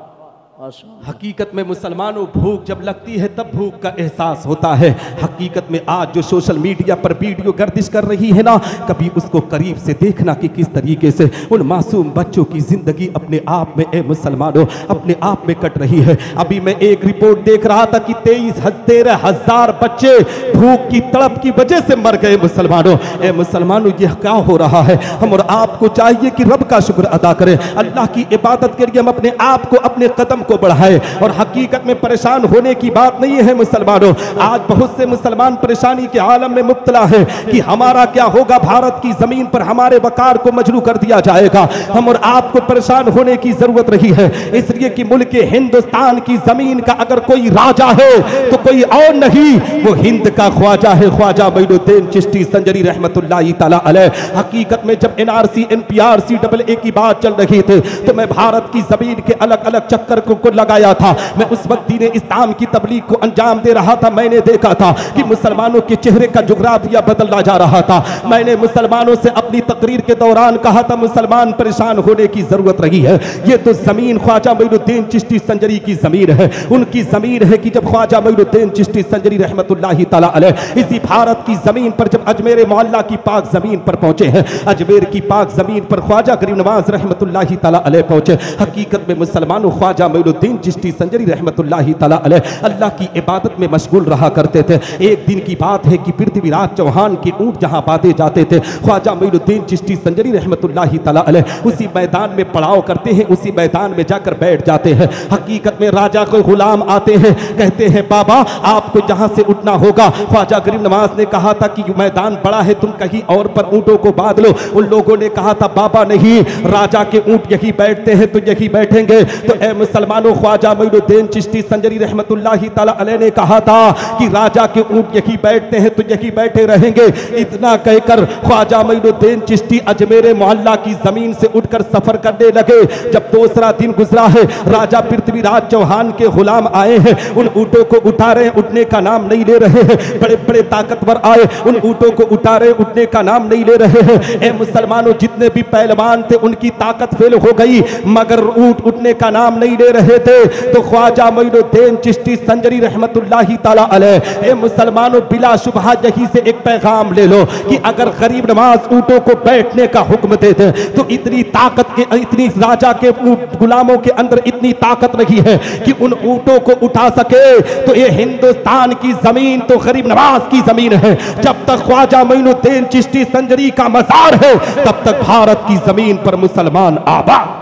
हकीकत में मुसलमानों, भूख जब लगती है तब भूख का एहसास होता है। हकीकत में आज जो सोशल मीडिया पर वीडियो गर्दिश कर रही है ना, कभी उसको करीब से देखना कि किस तरीके से उन मासूम बच्चों की जिंदगी अपने आप में, ए मुसलमानों, अपने आप में कट रही है। अभी मैं एक रिपोर्ट देख रहा था कि 13,000 बच्चे भूख की तड़प की वजह से मर गए मुसलमानों। ए मुसलमानों, यह क्या हो रहा है? हम और आपको चाहिए कि रब का शुक्र अदा करें, अल्लाह की इबादत के लिए हम अपने आप को, अपने कदम को बढ़ाए। और हकीकत में परेशान होने की बात नहीं है मुसलमानों। आज बहुत से मुसलमान परेशानी के आलम में मुब्तला है कि हमारा क्या होगा, भारत की जमीन पर हमारे वकार को मजरू कर दिया जाएगा। हम और आपको परेशान होने की जरूरत रही है, इसलिए कि मुल्क हिंदुस्तान की जमीन का अगर कोई राजा है तो कोई और नहीं, वो हिंद का ख्वाजा है, ख्वाजा मोइनुद्दीन चिश्ती संजरी रहमतुल्लाहि तआला अलैह। हकीकत में जब NRC NPRC AA की बात चल रही थी तो मैं भारत की जमीन के अलग अलग चक्कर को लगाया था। मैं उस वक्त दीन इस्लाम की तबलीग को अंजाम दे रहा था। मैंने देखा था कि मुसलमानों के चेहरे का जुग्राफिया बदलता जा रहा था। मैंने मुसलमानों से अपनी तकरीर के दौरान कहा था, मुसलमान परेशान होने की जरूरत रही है। ये तो जमीन ख्वाजा मोइनुद्दीन चिश्ती संजरी की जमीन है, उनकी जमीन है कि जब ख्वाजा मोइनुद्दीन चिश्ती संजरी रहमतुल्लाहि तआला अलैह इसी भारत की जमीन पर जब अजमेर मोहल्ला की पाक जमीन पर पहुंचे हैं, अजमेर की पाक जमीन पर ख्वाजा गरीब नवाज रहमतुल्लाहि तआला अलैह पहुंचे। हकीकत में मुसलमानों, ख्वाजा मोइनुद्दीन चिश्ती संजरी रहमतुल्लाहि तआला अलैह अल्लाह की इबादत में मशगूल रहा करते थे। एक दिन की बात है कि पृथ्वीराज चौहान के ऊँट जहाँ बांधे जाते थे, ख्वाजा मोइनुद्दीन चिश्ती संजरी रहमतुल्लाहि तआला अलैह उसी मैदान में पड़ाव करते हैं, उसी मैदान में जाकर बैठ जाते हैं। हकीकत में राजा को गुलाम आते हैं, कहते हैं बाबा आपको जहाँ से उठना होगा। ख्वाजा गरीब नवाज ने कहा था कि मैदान बड़ा है, तुम कहीं और पर ऊँटों को बांध लो। उन लोगों ने कहा था बाबा नहीं, राजा के ऊँट यही बैठते हैं तो यही बैठेंगे। तो ए मुसलमानों, ख्वाजा मोइनुद्दीन चिश्ती संजरी रहमतुल्लाहि तआला अलैह ने कहा था कि राजा के ऊँट यही बैठते हैं तो यही बैठे रहेंगे। इतना कहकर ख्वाजा मोइनुद्दीन चिश्ती अजमेर मोहल्ला की जमीन से उठकर सफर करने लगे। जब दूसरा दिन गुजरा है, राजा पृथ्वीराज चौहान के गुलाम आए हैं, उन ऊँटों को उठा रहे, उठने का नाम नहीं ले रहे हैं। बड़े बड़े ताकतवर आए, उन ऊँटों को उठा रहे, उठने का नाम नहीं ले रहे हैं। ए मुसलमानों, जितने भी पहलवान थे उनकी ताकत फेल हो गई, मगर ऊँट उठने का नाम नहीं ले रहे थे। तो ख्वाजा मोइनुद्दीन चिश्ती संजरी रहमतुल्लाहि तआला अलैह, ए मुसलमानों, बिला शुबहा यही से एक पैगाम ले लो कि अगर गरीब नवाज ऊँटों को बैठने का हुक्म दे दे तो इतनी ताकत के, इतनी राजा के गुलामों के अंदर इतनी ताकत नहीं है कि उन ऊँटों को उठा सके। तो ये हिंदुस्तान की जमीन तो गरीब नवाज की जमीन है। जब तक ख्वाजा मोइनुद्दीन चिश्ती संजरी का मजार है, तब तक भारत की जमीन पर मुसलमान आबाद।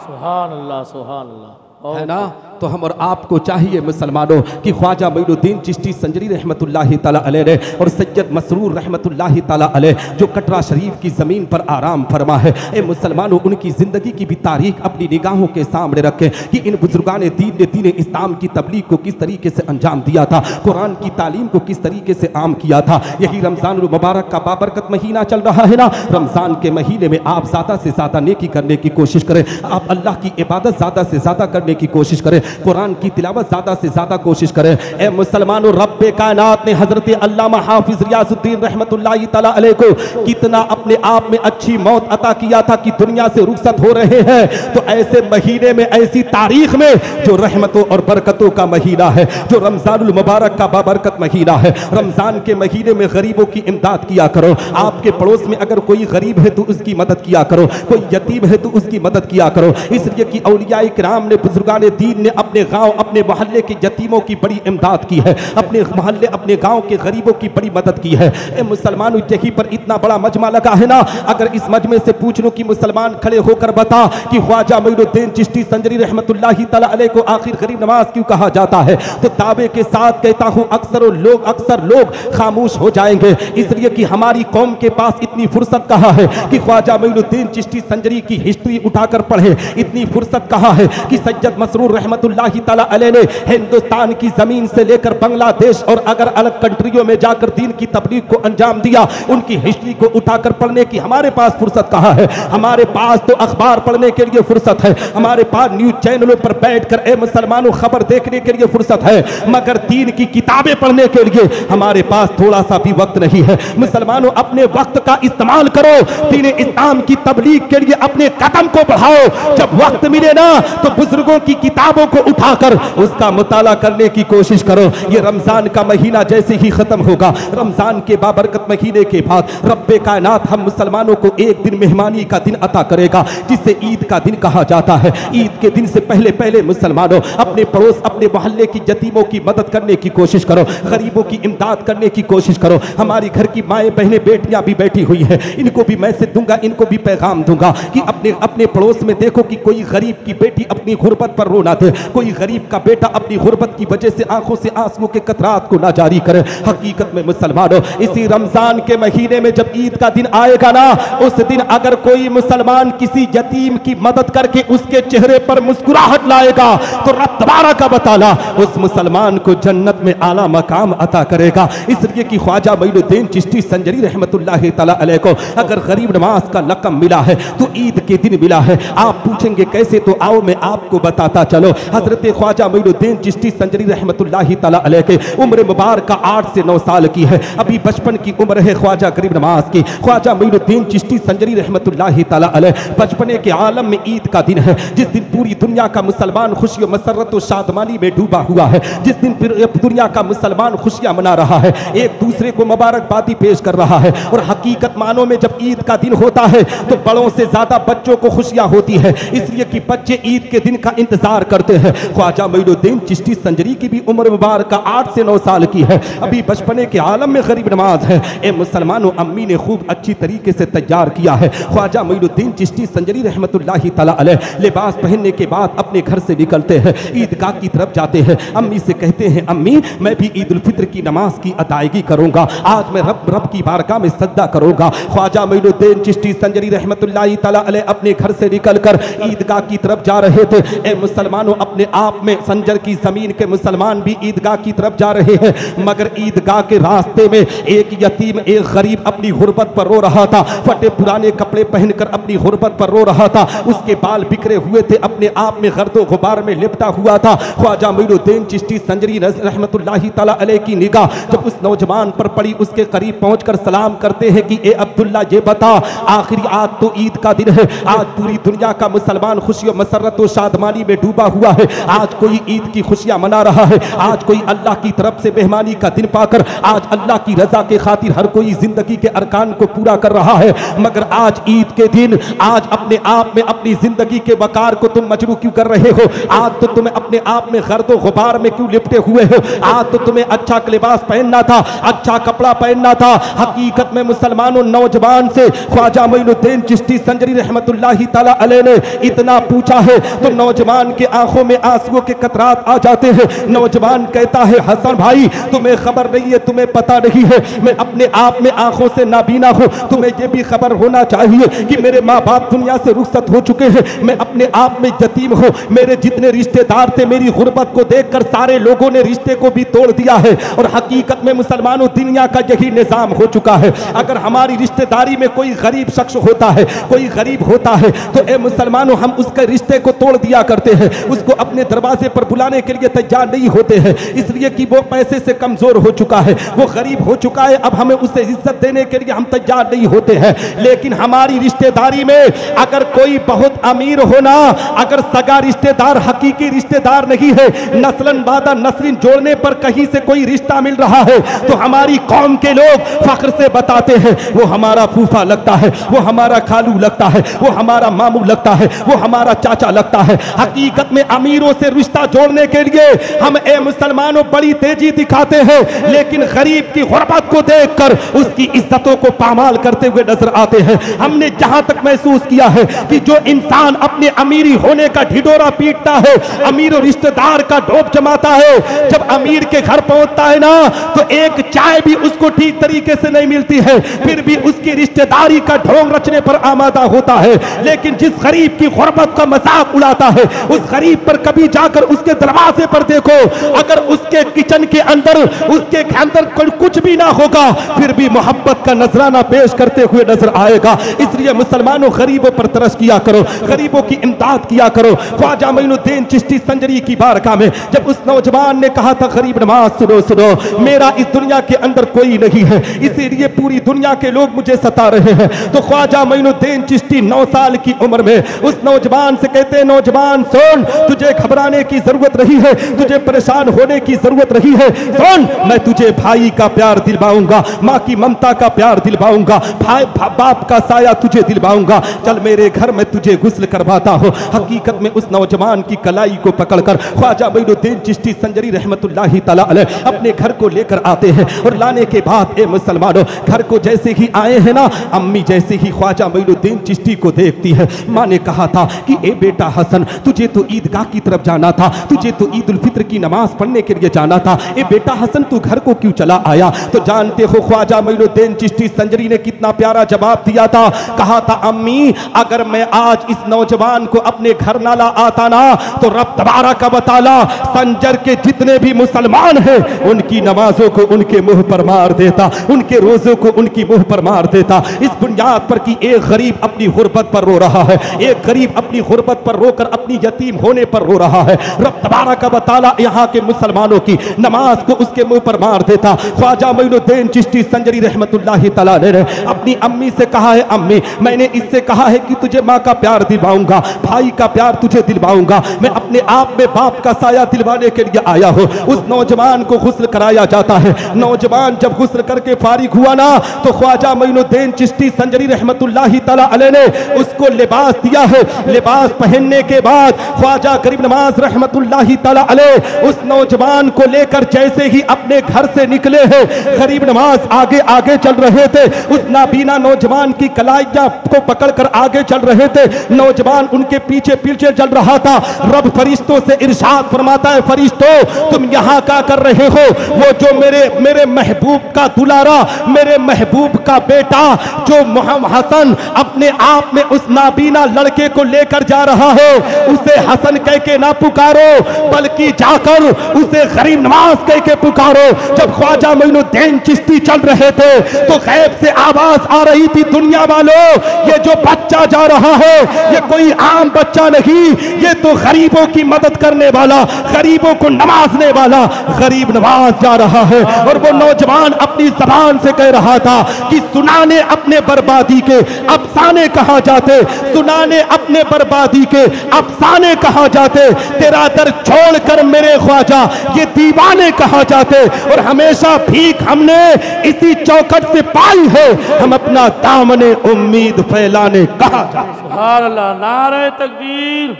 सुभान अल्लाह, सुभान अल्लाह, है ना। तो हम और आपको चाहिए मुसलमानों कि ख्वाजा मोइनुद्दीन चिश्ती संजरी रहमतुल्लाहि तआला अलैह ने और सैयद मसरूर रहमतुल्लाहि तआला अलैह जो कटरा शरीफ की ज़मीन पर आराम फरमा है, ए मुसलमानों, उनकी ज़िंदगी की भी तारीख अपनी निगाहों के सामने रखें कि इन बुजुर्गान दीन ने दीन इस्लाम की तबलीग को किस तरीके से अंजाम दिया था, कुरान की तालीम को किस तरीके से आम किया था। यही रमज़ानुल मुबारक का बाबरकत महीना चल रहा है ना। रमज़ान के महीने में आप ज़्यादा से ज़्यादा नेकी करने की कोशिश करें, आप अल्लाह की इबादत ज़्यादा से ज़्यादा करने की कोशिश करें, कुरान की तिलावत ज्यादा से ज्यादा कोशिश करें। ए मुसलमानों, रब्बे कायनात ने हजरत अल्लामा हाफिज रियाजुद्दीन रहमतुल्लाहि तआला अलैह को कितना अपने आप में अच्छी मौत अता किया था कि दुनिया से रुखसत हो रहे हैं। तो ऐसे महीने में, ऐसी तारीख में जो रहमतों और बरकतों का महीना है, जो रमजानुल मुबारक का बाबरकत महीना है, रमजान के महीने में गरीबों की इमदाद किया करो। आपके पड़ोस में अगर कोई गरीब है तो उसकी मदद किया करो, कोई यतीम है तो उसकी मदद किया करो। इसलिए कि औलिया इकराम ने, बुजुर्गान दीन ने अपने गांव, अपने मोहल्ले के यतीमों की बड़ी इमदाद की है, अपने मोहल्ले, अपने गांव के गरीबों की बड़ी मदद की है। ए मुसलमानों, यहीं पर इतना बड़ा मजमा लगा है ना। अगर इस मजमे से पूछ लो कि मुसलमान खड़े होकर बता कि ख्वाजा मोइनुद्दीन चिश्ती संजरी रहमतुल्लाहि तआला अलैह को आखिर गरीब नवाज क्यों कहा जाता है, तो दावे के साथ कहता हूं अक्सर लोग खामोश हो जाएंगे। इसलिए कि हमारी कौम के पास इतनी फुर्सत कहाँ है कि ख्वाजा मोइनुद्दीन चिश्ती संजरी की हिस्ट्री उठाकर पढ़े। इतनी फुर्सत कहाँ है कि सैयद मसरूर रहमतुल्लाहि तआला अलैह ने हिंदुस्तान की जमीन से लेकर बांग्लादेश और अगर अलग कंट्रियों में जाकर दीन की तबलीग को अंजाम दिया, उनकी हिस्ट्री को उठाकर पढ़ने की हमारे पास फुर्सत कहाँ है। हमारे पास तो अखबार पढ़ने के लिए फुर्सत है, हमारे पास न्यूज चैनलों पर बैठकर ए मुसलमानों खबर देखने के लिए फुर्सत है, मगर दीन की किताबें पढ़ने के लिए हमारे पास थोड़ा सा भी वक्त नहीं है। मुसलमानों, अपने वक्त का इस्तेमाल करो, दीन इस्लाम की तबलीग के लिए अपने कदम को बढ़ाओ। जब वक्त मिले ना तो बुजुर्गों की किताबों को उठाकर उसका मुताला करने की कोशिश करो। ये रमजान का महीना जैसे ही खत्म होगा, रमजान के बाबरकत महीने के बाद रब्बे कायनात हम मुसलमानों को एक दिन मेहमानी का दिन अता करेगा, जिसे ईद का दिन कहा जाता है। ईद के दिन से पहले पहले मुसलमानों अपने पड़ोस, अपने मोहल्ले की यतीमों की मदद करने की कोशिश करो, गरीबों की इमदाद करने की कोशिश करो। हमारी घर की माएँ बहनें बेटियां भी बैठी हुई है, इनको भी मैसेज दूंगा, इनको भी पैगाम दूंगा कि अपने पड़ोस में देखो कि कोई गरीब की बेटी अपनी गुर्बत पर रो ना दे, कोई गरीब का बेटा अपनी गुर्बत की वजह से आंखों से आंसुओं के कतरात को ना जारी करे। हकीकत में मुसलमानों, इसी रमजान के महीने में जब ईद का दिन आएगा ना, उस दिन अगर कोई मुसलमान किसी यतीम की मदद करके उसके चेहरे पर मुस्कुराहट लाएगा तो रब तबारक व तआला उस मुसलमान को जन्नत में आला मकाम अता करेगा। इसलिए कि ख्वाजा मोइनुद्दीन चिश्ती संजरी रहमतुल्लाहि तआला अलैह को अगर गरीब नवाज का लक़ब मिला है तो ईद के दिन मिला है। आप पूछेंगे कैसे, तो आओ मैं आपको बताता चलो। हजरत ख्वाजा मोइनुद्दीन चिश्ती संजरी रहमतुल्लाहि तआला अलैह के उम्र मुबारक 8 से 9 साल की है, अभी बचपन की उम्र है ख्वाजा गरीब नवाज की। ख्वाजा मोइनुद्दीन चिश्ती संजरी रहमतुल्लाहि तआला अलैह बचपने के आलम में ईद का दिन है, जिस दिन पूरी दुनिया का मुसलमान खुशी और मसरत और शादमानी में डूबा हुआ है, जिस दिन दुनिया का मुसलमान खुशियां मना रहा है, एक दूसरे को मुबारकबादी पेश कर रहा है। और हकीकत मानों में जब ईद का दिन होता है तो बड़ों से ज्यादा बच्चों को खुशियां होती है, इसलिए कि बच्चे ईद के दिन का इंतजार करते हैं। ख्वाजा मोइनुद्दीन चिश्ती संजरी की भी उम्र मुबारक 8 से 9 साल की है, अभी बचपने के आलम में गरीब नवाज है। ए मुसलमानों, अम्मी ने खूब अच्छी तरीके से तैयार किया है। ख्वाजा मोइनुद्दीन चिश्ती संजरी रहमतुल्लाहि तआला अलैह लिबास पहनने के बाद अपने घर से निकलते हैं, ईदगाह की तरफ जाते हैं। अम्मी से कहते हैं, अम्मी मैं भी ईद उल फित्र की नमाज की अदायगी करूंगा, आज मैं रब की बारगाह में सजदा करूंगा। ख्वाजा मोइनुद्दीन चिश्ती संजरी रहमतुल्लाहि तआला अलैह अपने घर से निकलकर ईदगाह की तरफ जा रहे थे। ए मुसलमानों, अपने आप में संजर की जमीन के मुसलमान भी ईदगाह की तरफ जा रहे हैं, मगर ईदगाह के रास्ते में एक यतीम, एक गरीब अपनी गुर्बत पर रो रहा था। फटे पुराने कपड़े पहनकर अपनी गुर्बत पर रो रहा था, उसके बाल बिखरे हुए थे, अपने आप में गर्दो गुबार में लिपटा हुआ था। ख्वाजा मोइनुद्दीन चिश्ती संजरी रहमतुल्लाहि तआला अलैह की निगाह जब उस नौजवान पर पड़ी, उसके करीब पहुंचकर सलाम करते हैं कि ए अब्दुल्ला, ये बता, आखिरी आज तो ईद का दिन है, आज पूरी दुनिया का मुसलमान खुशियों मसरत और शादमानी में डूबा हुआ है, आज कोई ईद की खुशियां मना रहा है, आज कोई अल्लाह की तरफ से मेहमानी का दिन पाकर आज अल्लाह की रजा के खातिर हर कोई जिंदगी के अरकान को पूरा कर रहा है, मगर आज ईद के दिन आज अपने आप में अपनी जिंदगी के वकार को तुम मजरू क्यों कर रहे हो? आज तो तुम्हें अपने आप में गर्दो गुबार में क्यों लिपटे हुए हो? आज तो तुम्हें अच्छा लिबास पहनना था, अच्छा कपड़ा पहनना था। हकीकत में मुसलमानों, नौजवान से ख्वाजा मोइनुद्दीन चिश्ती संजरी रहमतुल्लाहि तआला अलैह ने इतना पूछा है तो नौजवान के आंखों में आंसुओं के कतरात आ जाते हैं। नौजवान कहता है, हसन भाई, तुम्हें खबर नहीं है, तुम्हें पता नहीं है, मैं अपने आप में आंखों से नाबीना हूं। तुम्हें यह भी खबर होना चाहिए कि मेरे माँ बाप दुनिया से रुखसत हो चुके हैं, मैं अपने आप में यतीम हूं। मेरे जितने रिश्तेदार थे, मेरी गुर्बत को देखकर सारे लोगों ने रिश्ते को भी तोड़ दिया है। और हकीकत में मुसलमानों, दुनिया का यही निजाम हो चुका है। अगर हमारी रिश्तेदारी में कोई गरीब शख्स होता है, कोई गरीब होता है, तो ए मुसलमानों, हम उसके रिश्ते को तोड़ दिया करते हैं, उसको अपने दरवाजे पर बुलाने के लिए तैयार नहीं होते हैं, इसलिए कि वो पैसे से कमजोर हो चुका है, वो गरीब हो चुका है, अब हमें उसे इज्जत देने के लिए हम तैयार नहीं होते हैं। लेकिन हमारी रिश्तेदारी में अगर कोई बहुत अमीर होना, अगर सगा रिश्तेदार हकीकी रिश्तेदार नहीं है, नस्लन बादा नस्लिन जोड़ने पर कहीं से कोई रिश्ता मिल रहा है, तो हमारी कौम के लोग फख्र से बताते हैं, वो हमारा फूफा लगता है, वो हमारा खालू लगता है, वो हमारा मामू लगता है, वो हमारा चाचा लगता है। हकीकत में अमीरों से रिश्ता जोड़ने के लिए हम ए मुसलमानों बड़ी तेजी दिखाते हैं, लेकिन गरीब की गुर्बत को देखकर उसकी इज्जतों को पामाल करते हुए नजर आते हैं। हमने जहां तक महसूस किया है कि जो इंसान अपने अमीरी होने का ढिढोरा पीटता है, अमीर और रिश्तेदार का ढोप जमाता है, जब अमीर के घर पहुंचता है ना, तो एक चाय भी उसको ठीक तरीके से नहीं मिलती है, फिर भी उसकी रिश्तेदारी का ढोंग रचने पर आमादा होता है। लेकिन जिस गरीब की गुर्बत का मजाक उड़ाता है, उस गरीब पर कभी जाकर उसके दरवाजे पर देखो, अगर उसके किचन के अंदर उसके अंदर कुछ भी ना होगा, फिर भी मोहब्बत का नजराना पेश करते हुए नजर आएगा। इसलिए मुसलमानों, गरीबों पर तरस किया करो, गरीबों की इमदाद किया करो। ख्वाजा मोइनुद्दीन चिश्ती संजरी की बारगाह में जब उस नौजवान ने कहा था, गरीब नवाज सुनो सुनो, मेरा इस दुनिया के अंदर कोई नहीं है, इसीलिए पूरी दुनिया के लोग मुझे सता रहे हैं, तो ख्वाजा मोइनुद्दीन चिश्ती 9 साल की उम्र में उस नौजवान से कहते हैं, नौजवान सुन, तुझे घबराने की जरूरत नहीं है, तुझे परेशान होने की जरूरत नहीं है, सुन, मैं तुझे भाई का प्यार दिलवाऊंगा, माँ की ममता का प्यार दिलवाऊंगा, भाई बाप का साया तुझे दिलवाऊंगा, चल मेरे घर में तुझे गुस्ल करवाता हूँ। हकीकत में उस नौजवान की कलाई को पकड़कर ख्वाजा मोइनुद्दीन चिश्ती संजरी रहमतुल्लाहि तआला अलैह अपने घर को लेकर आते हैं। और लाने के बाद ए मुसलमानों, घर को जैसे ही आए हैं ना, अम्मी जैसे ही ख्वाजा मोइनुद्दीन चिश्ती को देखती है, माँ ने कहा था कि ए बेटा हसन, तुझे तो ईदगाह की तरफ जाना था, तुझे तो ईद उल फित्र की नमाज पढ़ने के लिए जाना था, ए बेटा हसन तू घर को क्यों चला आया? तो जानते हो ख्वाजा मोइनुद्दीन चिश्ती संजरी ने कितना प्यारा जवाब दिया था, कहा था, अम्मी अगर मैं आज इस नौजवान को अपने घर ना ला आता ना, तो रब तबारक व तआला संजर के जितने भी मुसलमान हैं उनकी नमाजों को उनके मुंह पर मार देता, उनके रोजों को उनकी मुंह पर मार देता, इस बुनियाद पर कि एक गरीब अपनी गुर्बत पर रो रहा है, एक गरीब अपनी गुर्बत पर रोकर अपनी यतीम होने पर रो रहा है। रब तबारक व तआला यहाँ के मुसलमानों की नमाज को उसके मुंह पर मार देता। ख्वाजा मोइनुद्दीन चिश्ती संजरी रहमतुल्लाहि तआला ने अपनी अम्मी से कहा है, अम्मी मैंने इससे कहा है कि तुझे माँ का प्यार दिलवाऊंगा, भाई का प्यार तुझे दिलवाऊंगा, मैं अपने आप में बाप का साया दिलवाने के लिए आया हूँ। उस नौजवान को गुस्ल कराया जाता है। नौजवान जब गुस्ल करके फारिग हुआ ना, तो ख्वाजा मोइनुद्दीन चिश्ती संजरी रहमतुल्लाहि तआला अलैह ने उसको लिबास दिया है। लिबास पहनने के बाद बाद ख्वाजा गरीब नवाज रहमतुल्लाहि तआला अलैह उस नौजवान को लेकर जैसे ही अपने घर से निकले हैं, गरीब नवाज आगे आगे चल रहे थे, उस नाबीना नौजवान की कलाइयां को पकड़कर आगे चल रहे थे, नौजवान उनके पीछे पीछे चल रहा था। रब फरिश्तों से इरशाद फरमाता है, फरिश्तों तुम यहाँ क्या कर रहे हो? वो जो मेरे महबूब का दुलारा, मेरे महबूब का बेटा जो मोहम्मद हसन अपने आप में उस नाबीना लड़के को लेकर जा रहा है, उसे हसन कह के ना पुकारो, बल्कि जाकर उसे गरीब नवाज कह के पुकारो। जब ख्वाजा मोइनुद्दीन चिश्ती चल रहे थे तो गैब से आवाज आ रही थी, दुनिया वालों ये जो बच्चा जा रहा है ये कोई आम बच्चा नहीं, ये तो गरीबों की मदद करने वाला, गरीबों को नवाजने वाला गरीब नवाज जा रहा है। और वो नौजवान अपनी जबान से कह रहा था कि सुनाने अपने बर्बादी के अफसाने कहा जाते, सुनाने अपने बर्बादी के अफसाने कहा जाते, तेरा दर छोड़कर मेरे ख्वाजा ये दीवाने कहा जाते। और हमेशा भीख हमने इसी चौखट से पाई है, हम अपना दामने उम्मीद फैलाने कहा जाते। सुभान अल्लाह, नारे तकबीर,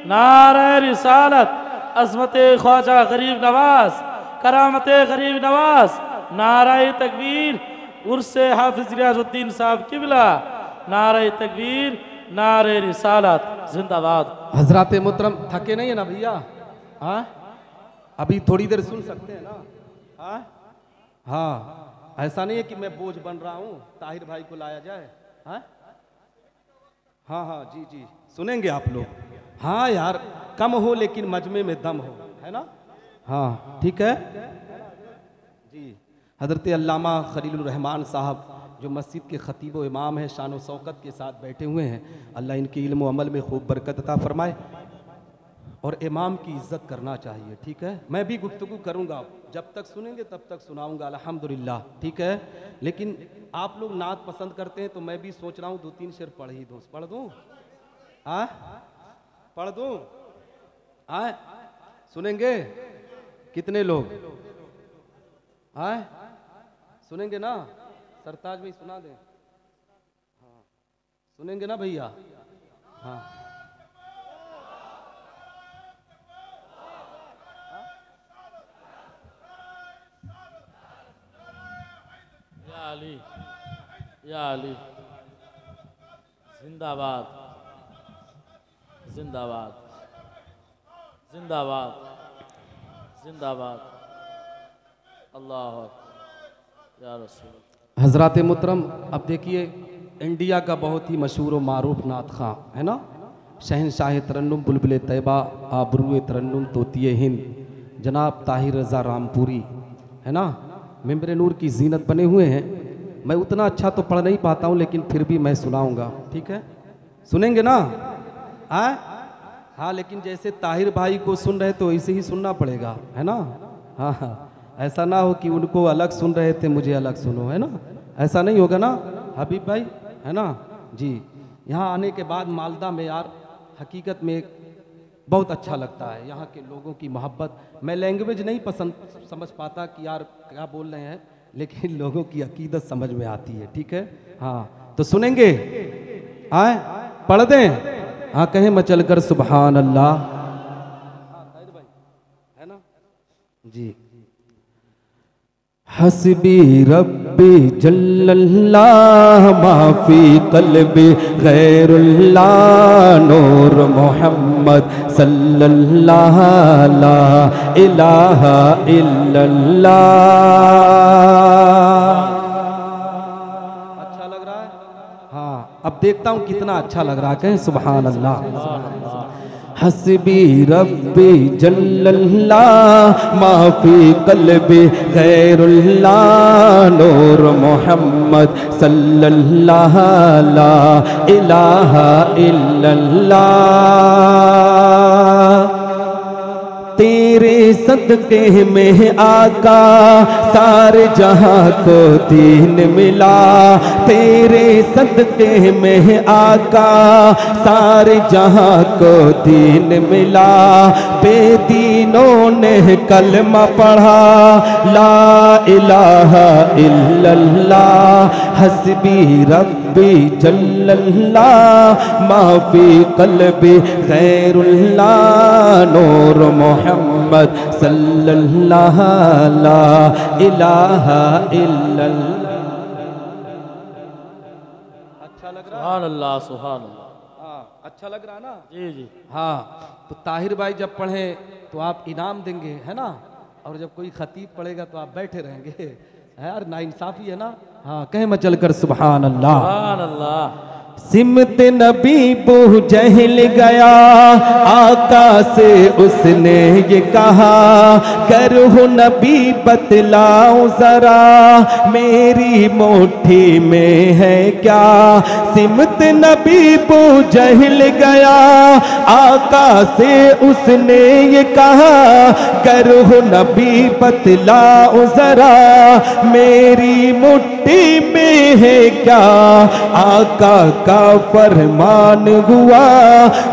नारे रिसालत, अज़मते ख्वाजा गरीब नवाज, करामते गरीब नवाज, नारे तकबीर, उर्से हाफिज रियाजुद्दीन साहब किबला, नारे तकबीर, नारे रिसालत, जिंदाबाद। हजरात मोहतरम थके नहीं है ना भैया? हाँ अभी थोड़ी देर सुन सकते हैं ना? हाँ हाँ, ऐसा नहीं है कि मैं बोझ बन रहा हूँ, ताहिर भाई को लाया जाए। हाँ हाँ हाँ जी जी, सुनेंगे आप लोग? हाँ यार, कम हो लेकिन मजमे में दम हो, है ना? हाँ ठीक है जी। हजरत अल्लामा खलीलुर रहमान साहब जो मस्जिद के खतीब व इमाम हैं, शान व शौकत के साथ बैठे हुए हैं, अल्लाह इनके इल्म व अमल में खूब बरकत अता फरमाए। और इमाम की इज्जत करना चाहिए, ठीक है? मैं भी गुफ्तगू करूँगा, जब तक सुनेंगे तब तक सुनाऊँगा अल्हम्दुलिल्लाह, ठीक है? लेकिन आप लोग नात पसंद करते हैं तो मैं भी सोच रहा हूँ 2-3 शेर पढ़ ही दूँ। पढ़ दूँ? हाँ पढ़ दूँ? हाँ सुनेंगे? कितने लोग? हाँ सुनेंगे ना? सरताज में सुना दें? हाँ सुनेंगे ना भैया? हाँ या अली, या अली, जिंदाबाद, जिंदाबाद, जिंदाबाद, जिंदाबाद, अल्लाह या रसूल। हजरात मुहतरम, अब देखिए इंडिया का बहुत ही मशहूर व मारूफ नात खां है ना, शहनशाह तरन्नुम बुलबुल तैयबा आबरूए तरन्नुम तोतिए हिंद, जनाब ताहिर रज़ा रामपुरी है ना, मेंबर नूर की जीनत बने हुए हैं। मैं उतना अच्छा तो पढ़ नहीं पाता हूँ, लेकिन फिर भी मैं सुनाऊंगा, ठीक है? सुनेंगे ना? हाँ लेकिन जैसे ताहिर भाई को सुन रहे तो ऐसे ही सुनना पड़ेगा, है ना? हाँ हाँ, ऐसा ना हो कि उनको अलग सुन रहे थे मुझे अलग सुनो, है ना? ऐसा नहीं होगा ना हबीब भाई, है ना जी? यहाँ आने के बाद मालदा में यार हकीकत में बहुत अच्छा लगता है, यहाँ के लोगों की मोहब्बत। मैं लैंग्वेज नहीं पसंद समझ पाता कि यार क्या बोल रहे हैं, लेकिन लोगों की अकीदत समझ में आती है, ठीक है? हाँ तो सुनेंगे? आए पढ़ दें? हाँ कहें मचल कर सुबहान अल्लाह, है ना जी। हस्बी रब्बी जल्लल्लाह माफी कल्बी गैरुल्लाह नूर मोहम्मद सल्लल्लाह ला इलाहा इल्लल्लाह। अच्छा लग रहा है? हाँ अब देखता हूँ कितना अच्छा लग रहा है, कहें सुभान अल्लाह। हस्बी रब्बी जल्लल्लाह माफी कल्बी गैरुल्लाह नूर मोहम्मद सल्लल्लाह ला इलाहा इल्लल्लाह। तेरे सदके में आका सारे जहां को दीन मिला, तेरे सदके में आका सारे जहां को दीन मिला। बेदीनों ने कलमा पढ़ा ला इलाहा इल्लल्लाह, हस्बी रब्बी जल्लल्लाह माफी कल्बी गैरुल्लाह नूर मोहम्मद सल्लल्लाहु ला इलाहा इल्लल्लाह। अच्छा लग रहा है? सुभान अल्लाह सुभान अल्लाह। हाँ, अच्छा लग रहा ना? जी जी। हाँ, तो ताहिर भाई जब पढ़े तो आप इनाम देंगे, है ना? और जब कोई खतीब पढ़ेगा तो आप बैठे रहेंगे, है यार, नाइंसाफी है ना? हाँ, कहे मचल कर सुभान अल्लाह। सुभान अल्लाह। सिमत नबी बूह जहल गया, आका से उसने ये कहा, करहु नबी बतलाओ जरा, मेरी मुट्ठी में है क्या? सिमत नबी बूह जहल गया, आका से उसने ये कहा, करहु नबी बतलाओ जरा, मेरी मुट्ठी में है क्या? आका का फरमान हुआ,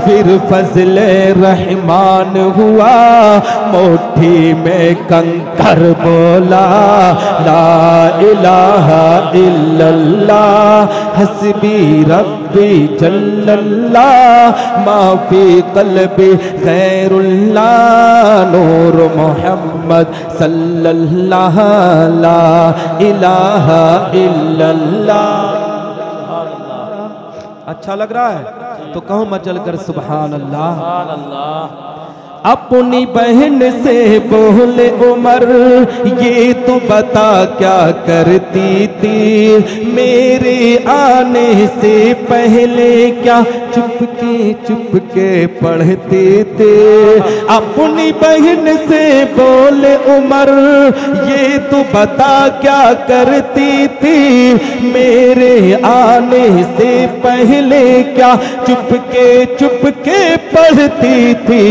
फिर फजले रहमान हुआ, मुट्ठी में कंकर बोला, ला इलाहा इल्लल्लाह हस्बी रब्बी जल्लल्लाह माफी कल्बी गैरुल्लाह नूर मोहम्मद सल्लल्लाहु ला इलाहा इल्लल्लाह। अच्छा लग रहा है तो कहो मचल कर सुभान अल्लाह। सुभान अल्लाह। अपनी बहन से बोले उमर, ये तो बता क्या करती थी, मेरे आने से पहले क्या चुपके पढ़ते थे। अपनी बहन से बोले उमर, ये तो बता क्या करती थी, मेरे आने से पहले क्या चुपके पढ़ती थी।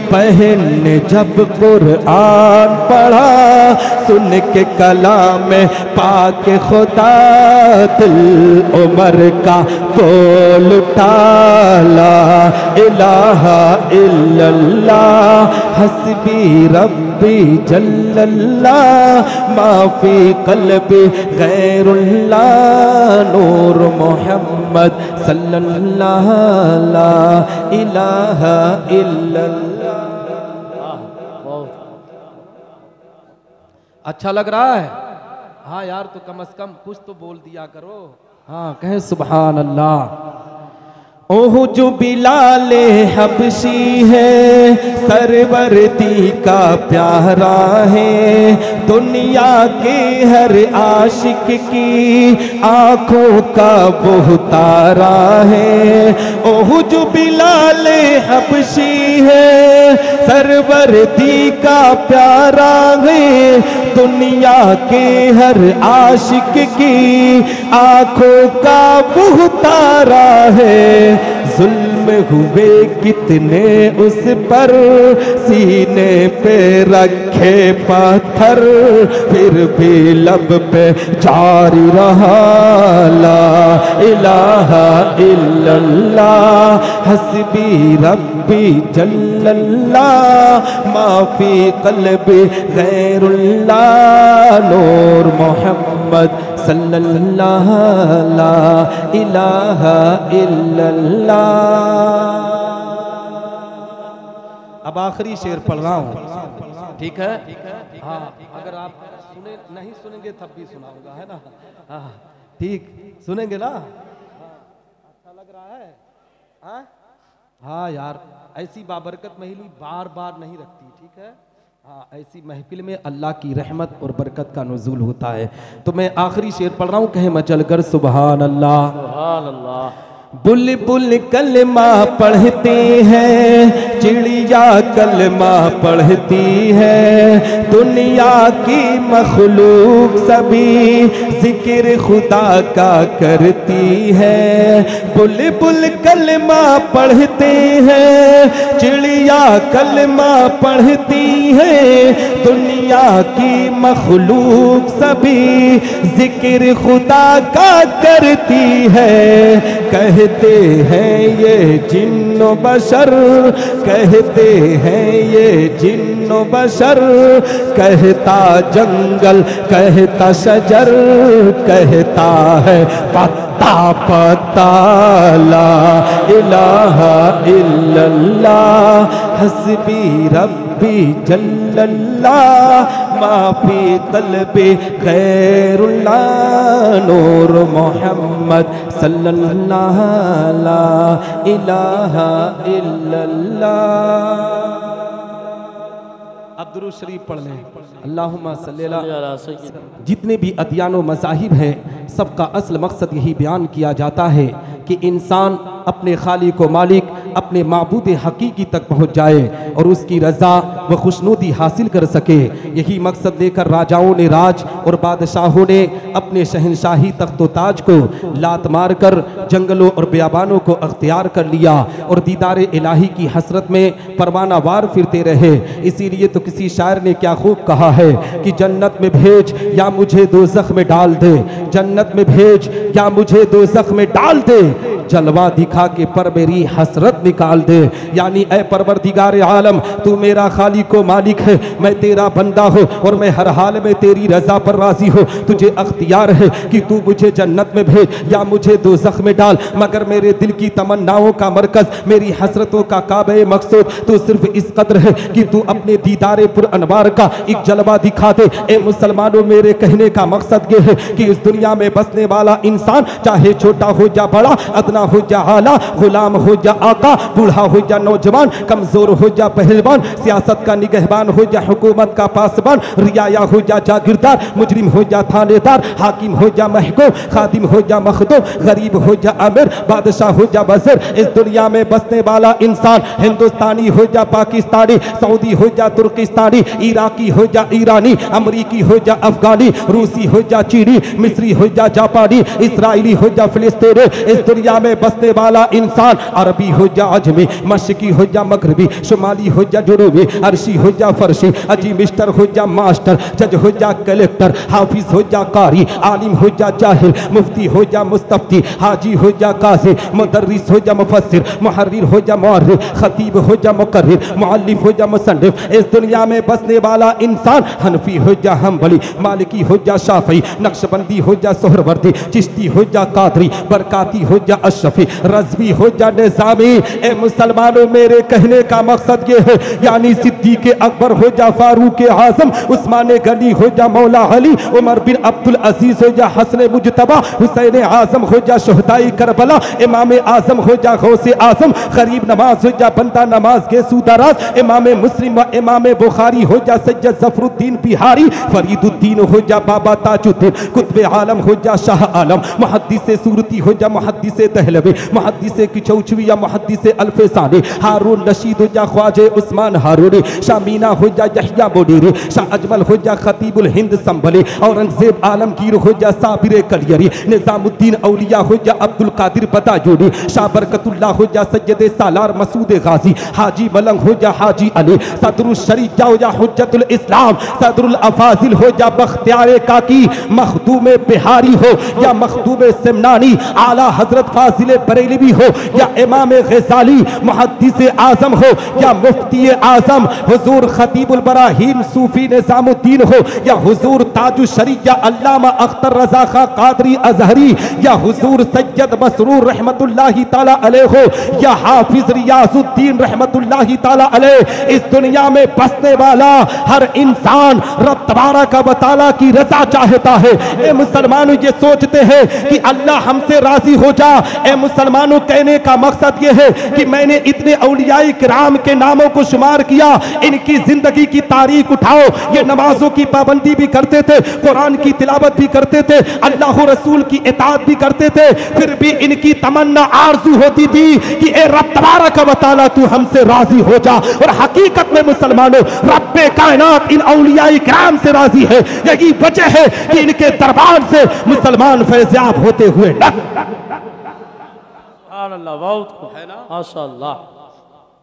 बहन ने जब कुरान पढ़ा, सुन के कलाम पाक खुदा, दिल उमर का बोल उठा, ला इलाहा इल्लल्लाह हस्बी रब्बी जल्लल्लाह माफी कल्बी गैरुल्लाह नूर मोहम्मद सल्लल्लाहु ला इलाहा इल्लल्लाह। अच्छा लग रहा है? हाँ यार, तो कम से कम कुछ तो बोल दिया करो। हाँ, कहे सुभान अल्लाह। ओह जो बिलाले हबशी है, सरवरदी का प्यारा है, दुनिया के हर आशिक की आंखों का बहुतारा है। ओह जो बिलाले हबशी है, सरवरदी का प्यारा है, दुनिया के हर आशिक की आंखों का बहुतारा है। जुल्म हुए कितने उस पर, सीने पे रखे पत्थर, फिर भी लब पे जारी रहा, ला इलाहा इल्लल्लाह हस्बी रब्बी जल्लल्लाह माफी कल्बी गैरुल्लाह नूर मोहम्मद सल्लल्लाहु ला इलाहा इल्लल्लाह। अब आखिरी शेर पढ़ रहा हूँ, ठीक है? हाँ, अगर आप नहीं सुनेंगे तब भी सुनाऊंगा, है ना? हाँ ठीक, सुनेंगे ना? अच्छा लग रहा है? हाँ हाँ यार, ऐसी बाबरकत महफिल बार बार नहीं रखती, ठीक है? हाँ, ऐसी महफिल में अल्लाह की रहमत और बरकत का नुज़ूल होता है। तो मैं आखिरी शेर पढ़ रहा हूँ, कहे मचल कर सुभान अल्लाह। सुभान अल्लाह। बुलबुल कलमा पढ़ते हैं, चिड़िया कलमा पढ़ती है, दुनिया की मखलूक सभी जिक्र खुदा का करती है। बुलबुल कलमा पढ़ते हैं, चिड़िया कलमा पढ़ती है, दुनिया की मखलूक सभी जिक्र खुदा का करती है। कहते हैं ये जिन्नो बशर, कहते हैं ये जिन्नो बशर, कहता जंगल कहता शजर, कहता है पत्ता पत्ता ला इलाहा इल्लल्लाह हस्बी रब्बी जल्लल्लाह माफी कल्बी खैरुल्लाह नूर मोहम्मद सल्लल्लाहु ला इलाहा इल्लल्लाह। अब दुरूद शरीफ पढ़ लें। अल्लाहुम्मा सल्ली अला। जितने भी अदियान व मज़ाहिब हैं सबका असल मकसद यही बयान किया जाता है कि इंसान अपने खालिक व मालिक अपने माबूद हकीकी तक पहुँच जाए और उसकी रज़ा व खुशनुदी हासिल कर सके। यही मकसद लेकर राजाओं ने राज और बादशाहों ने अपने शहनशाही तख्त ताज को लात मार कर जंगलों और बियाबानों को अख्तियार कर लिया और दीदार इलाही की हसरत में परवाना वार फिरते रहे। इसीलिए तो किसी शायर ने क्या खूब कहा है कि जन्नत में भेज या मुझे दोज़ख में डाल दे, जन्नत में भेज या मुझे दोज़ख में डाल दे, जलवा दिखा के पर मेरी हसरत निकाल दे। यानी ऐ परवरदिगार आलम तू मेरा खालिक व मालिक है, मैं तेरा बंदा हूँ और मैं हर हाल में तेरी रजा पर राजी हूँ। तुझे अख्तियार है कि तू मुझे जन्नत में भेज या मुझे दोज़ख में डाल, मगर मेरे दिल की तमन्नाओं का मरकज, मेरी हसरतों का काबे मकसूद तो सिर्फ इस कदर है कि तू अपने दीदारे पुर अनवार का एक जलवा दिखा दे। ए मुसलमानों, मेरे कहने का मकसद ये है कि इस दुनिया में बसने वाला इंसान चाहे छोटा हो या बड़ा, अदना हो या आला, गुलाम हो या आका, बूढ़ा हो या नौजवान, कमजोर हो या पहलवान, सियासत का निगहबान हो या हुकूमत का पासबान, रियाया हो या जागीरदार, मुजरिम हो या थानेदार, हाकिम हो या महकूम, खादिम हो या मखदूम, गरीब हो या अमीर, बादशाह हो या वज़ीर, इस दुनिया में बसने वाला इंसान हिंदुस्तानी हो या पाकिस्तानी, सऊदी हो या तुर्किस्तानी, इराकी हो या ईरानी, अमरीकी हो या अफगानी, रूसी हो या चीनी, मिस्री हो या जापानी, इसराइली हो या फिलिस्तीनी, इस दुनिया में बसने वाला इंसान अरबी हो या अजमी, मशरकी हो या मगरबी, शुमाली हो या जुनूबी, अरशी हो या फरशी, अजी मिस्टर हो या मास्टर, जज हो या कलेक्टर, हाफिज हो या कारी, आलिम हो या जाहिल, मुफ्ती हो या मुस्तफ्ती, हाजी हो या काजी, मुदर्रिस हो या मुफस्सिर, मुहर्रिर हो या मुअर्रिख, खतीब हो या मुकर्रिर, मुअल्लिफ हो या मुसन्निफ, इस दुनिया में बसने वाला इंसान हनफी हो या हम्बली, मालिकी हो या शाफी, नक्शबंदी हो या सोहरवर्दी, चिश्ती हो या कादरी, बरकाती हो या अशरफी, रज़वी हो या निज़ामी। ए मुसलमानों, मेरे कहने का मकसद ये है यानी सिद्दीक़ अकबर हो या फारूक आज़म, उस्मान गनी हो या मौला अली, उमर बिन अब्दुल अजीज हो या हसन मुजतबा, हुसैन आज़म हो या शुहदाई करबला, इमाम आज़म हो या गौसे आज़म, गरीब नवाज हो या बंदा नमाज के सूदाराज, इमाम मुस्लिम व इमाम बुखारी हो या सैयद ज़फरुद्दीन बिहारी, फरीदुद्दीन हो या बाबा ताजुद्दीन, कुतुब आलम हो या शाह आलम, मुहद्दिस सूरती हो या मुहद्दिस दहलवी, मुहद्दिस किचौचवी या मुहद्दिस अल्फसानी, हारून रशीद हो या ख्वाजे उस्मान हारूनी, शामीना हो या यहया मुनीरी, शाह अजमल हो या खतीबुल हिंद संभली, औरंगजेब आलमगीर हो या साबिर कलियरी, निजामुद्दीन औलिया हो या अब्दुल कादिर बदायूनी, शाह बरकतुल्लाह हो या सैयद सालार मसूद गाजी, हाजी मलंग हो या हाजी अली, सदरुल शरीया हो या हुज्जतुल इस्लाम, सदरुल अफाजिल हो या बख्तियार काकी, मखदूम बिहारी हो या मखदूम सिमनानी, आला हजरत फाजिल बरेलवी हो या इमाम गज़ाली, मुहद्दिस आज़म हो या मुफ्ती आज़म, हुजूर खतीबुल बराहीन सूफी निज़ामुद्दीन हो या हुजूर ताजुल शरीया अल्लामा अख्तर रज़ा खां कादरी अज़हरी, या हुजूर सैयद मसरूर रहमतुल्लाहि ताला अलैह हो या हाफिज रियाजुद्दीन रहमतुल्लाहि ताला अलैह, इस दुनिया में बसने वाला हर इंसान रब तबारक व तआला की रज़ा चाहता है। ए मुसलमानों, ये सोचते हैं कि अल्लाह हमसे राजी हो जा। ए मुसलमानों, कहने का मकसद ये है कि मैंने इतने औलियाए किराम के नामों को शुमार किया, इनकी जिंदगी की तारीख उठाओ। ये नमाजों की पाबंदी भी करते थे, कुरान की तिलावत भी करते थे, अल्लाह रसूल की इताअत भी करते थे, फिर भी इनकी तमन्ना आरज़ू होती थी कि ए रब तबारक व तआला तू हमसे राजी हो जा। और हकीकत में मुसलमानों, रब्बे कायनात इन औलियाए किराम से राजी है। यही वजह है कि इनके दरबार से मुसलमान फैज़याब होते हुए अल्लाह बहुत है ना, माशाअल्लाह।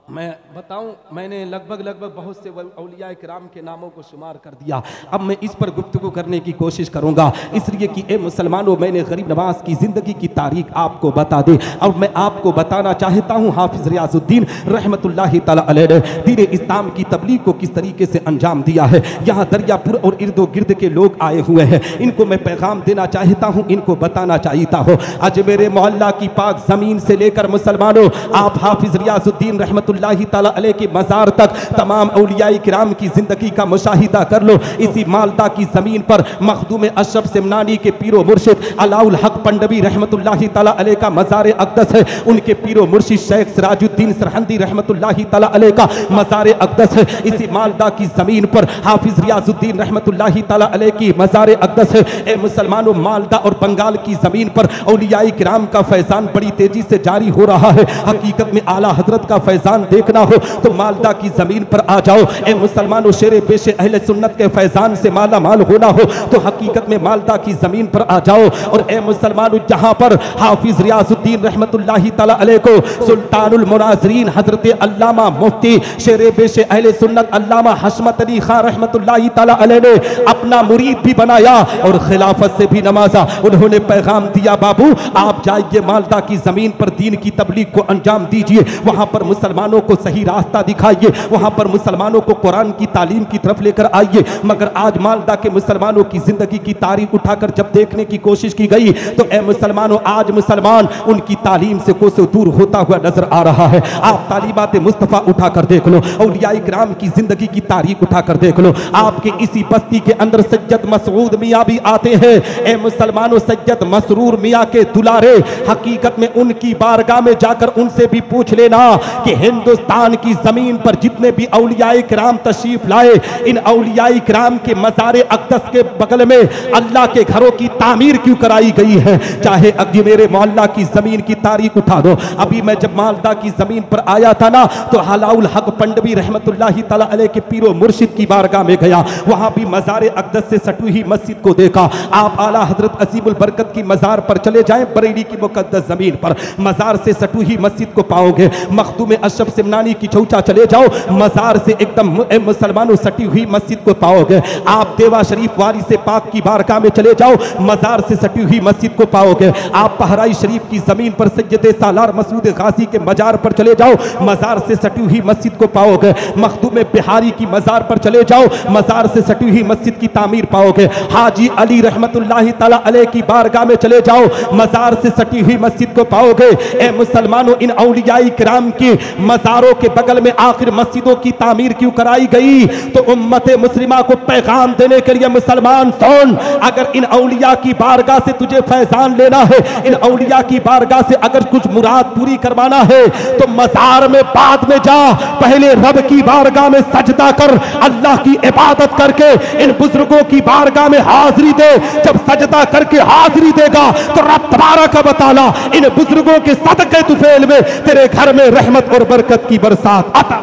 मैं बताऊं, मैंने लगभग बहुत से औलिया किराम के नामों को शुमार कर दिया। अब मैं इस पर गुफ्तगू करने की कोशिश करूंगा, इसलिए कि ए मुसलमानों, मैंने गरीब नवाज की ज़िंदगी की तारीख आपको बता दी। अब मैं आपको बताना चाहता हूं हाफिज़ रियाजुद्दीन रहमतुल्लाहि तआला अलैह ने दीन इस्लाम की तबलीग को किस तरीके से अंजाम दिया है। यहाँ दरियापुर और इर्दो गिर्द के लोग आए हुए हैं, इनको मैं पैगाम देना चाहता हूँ, इनको बताना चाहता हूँ। आज मेरे मोहल्ला की पाक ज़मीन से लेकर मुसलमानों, आप हाफिज़ रियाजुद्दीन रहमतुल्लाहि ताला अलैह की मज़ार तक तमाम औलियाए किराम की ज़िंदगी का मुशाहिदा कर लो। इसी मालदा की ज़मीन पर मखदूम अशरफ सिमनानी के पीरो मुर्शिद अलाउल हक पंडवी रहमतुल्लाहि ताला अलैह का मज़ार अक़दस है। उनके पीरो मुर्शिद शेख सिराजुद्दीन सरहंदी रहमतुल्लाहि ताला अलैह का मज़ार अक़दस है। इसी मालदा की ज़मीन पर हाफिज़ रियाजुद्दीन रहमतुल्लाहि ताला अलैह की मज़ार अक़दस है। ए मुसलमानों, मालदा और बंगाल की ज़मीन पर औलियाए किराम का फैज़ान बड़ी तेज़ी से जारी हो रहा है। हकीकत में आला हज़रत का फैज़ान देखना हो तो मालदा की जमीन पर आ जाओ। ए मुसलमानों, शेरे पेशे अहले सुन्नत के फैजान से माला माल होना हो तो हकीकत में मालदा की जमीन पर आ जाओ। और ए मुसलमानों, जहां पर हाफिज रियाजुद्दीन रहमतुल्लाहि तआला अलैह को सुल्तानुल मुनाज़रीन हजरत अल्लामा मुफ्ती शेरे पेशे अहले सुन्नत अल्लामा हशमत अली खां रहमतुल्लाहि तआला अलैह ने अपना मुरीद भी बनाया और खिलाफत से भी नवाजा। उन्होंने पैगाम दिया, बाबू आप जाइए मालदा की जमीन पर दीन की तबलीग को अंजाम दीजिए, वहां पर मुसलमानों को सही रास्ता दिखाइए, वहां पर मुसलमानों को कुरान की तालीम की तरफ लेकर आइए। मगर आज मालदा के मुसलमानों की जिंदगी की तारीख उठाकर जब देखने की कोशिश की गई तो ए मुसलमानों, आज मुसलमान उनकी तालीम से कोसों दूर होता हुआ नजर आ रहा है। आप तालीमात मुस्तफ़ा उठाकर देख लो, औलियाए किराम की जिंदगी की तारीख उठाकर देख लो। आपके इसी बस्ती के अंदर सैयद मसऊद मियाँ भी आते हैं। ए मुसलमानों, सैयद मसरूर मियाँ के दुलारे, हकीकत में उनकी बारगाह में जाकर उनसे भी पूछ लेना कि हिंदुस्तान की जमीन पर जितने भी औलियाए किराम तशरीफ लाए, इन औलियाए किराम के मज़ार अक़दस के बगल में अल्लाह के घरों की तामीर क्यों कराई गई है। चाहे अभी मेरे मोहल्ला की जमीन की तारीख उठा दो। अभी मैं जब मालदा की जमीन पर आया था ना तो हलाउल हक पंडवी रहमतुल्लाहि तआला अलैह के पीरो मुर्शिद की बारगाह में गया, वहां भी मज़ार अक़दस से सटी हुई मस्जिद को देखा। आप आला हजरत अजीमुल बरकत की मज़ार पर चले जाएं, बरेली की मुक़द्दस जमीन पर मज़ार से सटी हुई मस्जिद को पाओगे। मखदूम अशरफ सिमनानी की चौचा चले जाओ, मज़ार से एकदम मुसलमानों सटी हुई मस्जिद को पाओगे। आप देवा शरीफ वाली से पाक की बारगाह में चले जाओ, मज़ार से सटी हुई मस्जिद को पाओगे। आप पहराई शरीफ की जमीन पर सैयद सालार मसूद गाजी के मजार पर चले जाओ, मज़ार से सटी हुई मस्जिद को पाओगे। मखदूम बिहारी की मज़ार पर चले जाओ, मज़ार से सटी हुई मस्जिद की तामीर पाओगे। हाजी अली रहमतुल्लाहि तआला अलैह की बारगाह में चले जाओ, मज़ार से सटी हुई मस्जिद को पाओगे। ए मुसलमानों, इन औलियाए किराम की मज़ारों के बगल में आखिर मस्जिदों की तामीर क्यों कराई गई? तो उम्मत मुस्लिमा को पैगाम देने के लिए, मुसलमान सुन, अगर इन औलिया की बारगाह से तुझे फैजान लेना है, इन औलिया की बारगाह से अगर कुछ मुराद पूरी करवाना है तो मज़ार में बाद में जा, पहले रब की बारगाह में सजदा कर, अल्लाह की इबादत करके इन बुजुर्गों की बारगाह में हाजिरी दे। जब सजदा करके हाजिरी देगा तो रब तबारक व तआला इन बुजुर्गों के सदक़े तुफैल में तेरे घर में रहमत और बरकत की बरसात अता।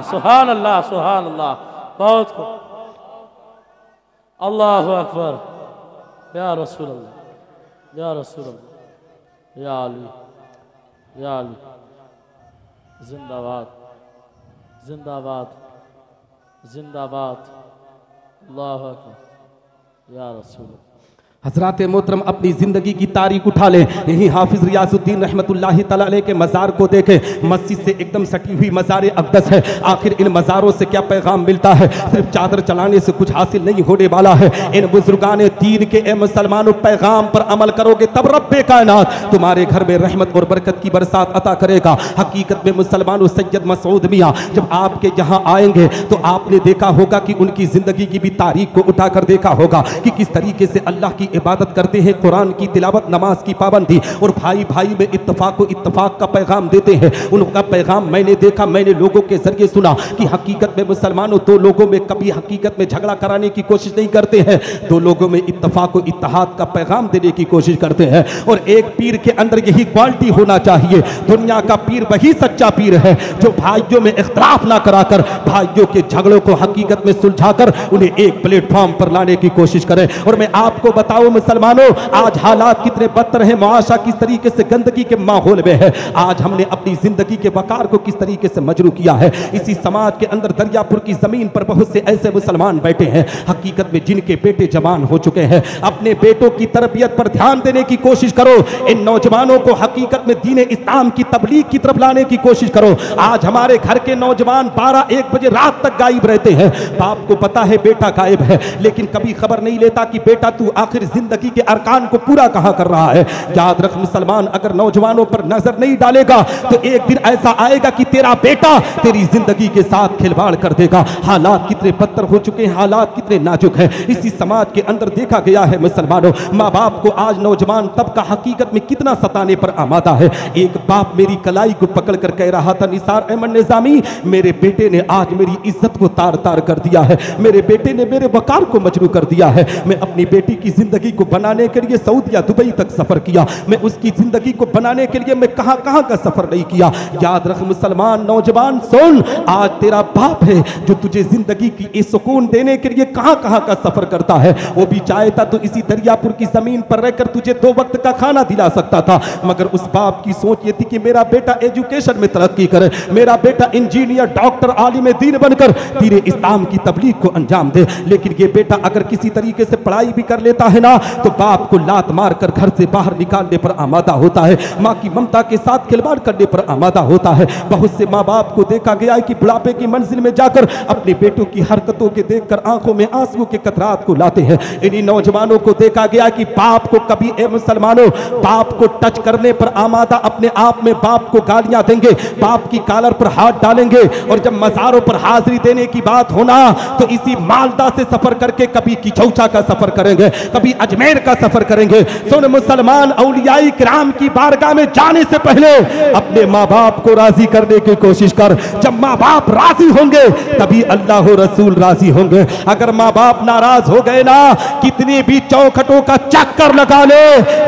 सुभान अल्लाह, सुभान अल्लाह, बहुत खूब, अल्लाहु अकबर, या रसूल अल्लाह, या रसूल अल्लाह, या अली, या अली, जिंदाबाद, जिंदाबाद, जिंदाबाद, अल्लाहु अकबर, या रसूल अल्लाह। हजरात मोहतरम, अपनी ज़िंदगी की तारीख उठा लें, यही हाफिज़ रियाजुद्दीन रहमतुल्लाहि तआला अलैह के मज़ार को देखें, मस्जिद से एकदम सटी हुई मज़ार अक़दस है। आखिर इन मज़ारों से क्या पैगाम मिलता है? सिर्फ चादर चलाने से कुछ हासिल नहीं होने वाला है। इन बुजुर्गान दीन के ए मुसलमानों पैगाम पर अमल करोगे तब रब्बे कायनात तुम्हारे घर में रहमत और बरकत की बरसात अता करेगा। हकीकत में मुसलमानों, सैयद मसऊद मियाँ जब आपके यहाँ आएंगे तो आपने देखा होगा कि उनकी ज़िंदगी की भी तारीख को उठाकर देखा होगा कि किस तरीके से अल्लाह की इबादत करते हैं, कुरान की तिलावत, नमाज की पाबंदी, और भाई भाई में इत्तफाक को इत्तफाक का पैगाम देते हैं। उनका पैगाम मैंने देखा, मैंने लोगों के जरिए सुना कि हकीकत में मुसलमानों दो लोगों में कभी हकीकत में झगड़ा कराने की कोशिश नहीं करते हैं, दो लोगों में इत्तफाक को इत्तेहाद का पैगाम देने की कोशिश करते हैं। और एक पीर के अंदर यही क्वालिटी होना चाहिए। दुनिया का पीर वही सच्चा पीर है जो भाइयों में इख्तलाफ ना कराकर भाइयों के झगड़ों को हकीकत में सुलझाकर उन्हें एक प्लेटफॉर्म पर लाने की कोशिश करे। और मैं आपको बताऊं, बताओ मुसलमानों, आज हालात कितने बदतर हैं, मुआशरा किस तरीके से गंदगी के माहौल में है। आज हमने अपनी जिंदगी के वकार को किस तरीके से मजरू किया है। इसी समाज के अंदर दरियापुर की जमीन पर बहुत से ऐसे मुसलमान बैठे हैं हकीकत में जिनके बेटे जवान हो चुके हैं। अपने बेटों की तरबियत पर ध्यान देने की कोशिश करो। इन नौजवानों को हकीकत में दीन इस्लाम की तबलीग की तरफ लाने की कोशिश करो। आज हमारे घर के नौजवान 12-1 बजे रात तक गायब रहते हैं। बाप को पता है बेटा गायब है, लेकिन कभी खबर नहीं लेता कि बेटा तू आखिर जिंदगी के अरकान को पूरा कहां कर रहा है। याद रख मुसलमान, अगर नौजवानों पर नजर नहीं डालेगा तो एक दिन ऐसा आएगा कि तेरा बेटा तेरी जिंदगी के साथ खिलवाड़ कर देगा। हालात कितने बदतर हो चुके हैं, हालात कितने नाजुक हैं। इसी समाज के अंदर देखा गया है मुसलमानों, माँ बाप को आज नौजवान तबका हकीकत में कितना सताने पर आमादा है। एक बाप मेरी कलाई को पकड़ कर कह रहा था, निसार अहमद निजामी, मेरे बेटे ने आज मेरी इज्जत को तार तार कर दिया है, मेरे बेटे ने मेरे वकार को मजरू कर दिया है। मैं अपनी बेटी की जिंदगी को बनाने के लिए सऊदी या दुबई तक सफर किया, मैं उसकी जिंदगी को बनाने के लिए मैं कहां कहां का सफर नहीं किया। याद रख मुसलमान, नौजवान सुन, आज तेरा बाप है जो तुझे जिंदगी की सुकून देने के लिए कहां कहां का सफर करता है। वो भी चाहता तो इसी दरियापुर की जमीन पर रहकर तुझे 2 वक्त का खाना दिला सकता था, मगर उस बाप की सोच ये थी कि मेरा बेटा एजुकेशन में तरक्की करे, मेरा बेटा इंजीनियर, डॉक्टर, आलिम दीन बनकर दीन इस्लाम की तबलीग को अंजाम दे। लेकिन ये बेटा अगर किसी तरीके से पढ़ाई भी कर लेता है ना, तो बाप को लात मार कर घर से बाहर निकालने पर आमादा होता है, माँ की ममता के साथ खिलवाड़ करने पर आमादा होता है। बहुत से माँ बाप को देखा गया है कि बुढ़ापे की मंजिल में जाकर अपने बेटों की हरकतों के देखकर आंखों में आंसू के कतरात को लाते हैं। इन्हीं नौजवानों को देखा गया कि बाप को कभी ए मुसलमानों, बाप को टच करने पर आमादा अपने आप में बाप को गालियां देंगे, बाप की कॉलर पर हाथ डालेंगे, और जब मज़ारों पर हाजिरी देने की बात होना तो इसी मालदा से सफर करके कभी किचौचा का सफर करेंगे, कभी अजमेर का सफर करेंगे। सुन मुसलमान, औलियाई किराम की बारगाह में जाने से पहले अपने माँ बाप को राजी करने की कोशिश कर। जब माँ बाप राजी होंगे तभी अल्लाह रसूल राजी होंगे। अगर माँ बाप नाराज हो गए ना, कितनी भी चौखटों का चक्कर लगा ले,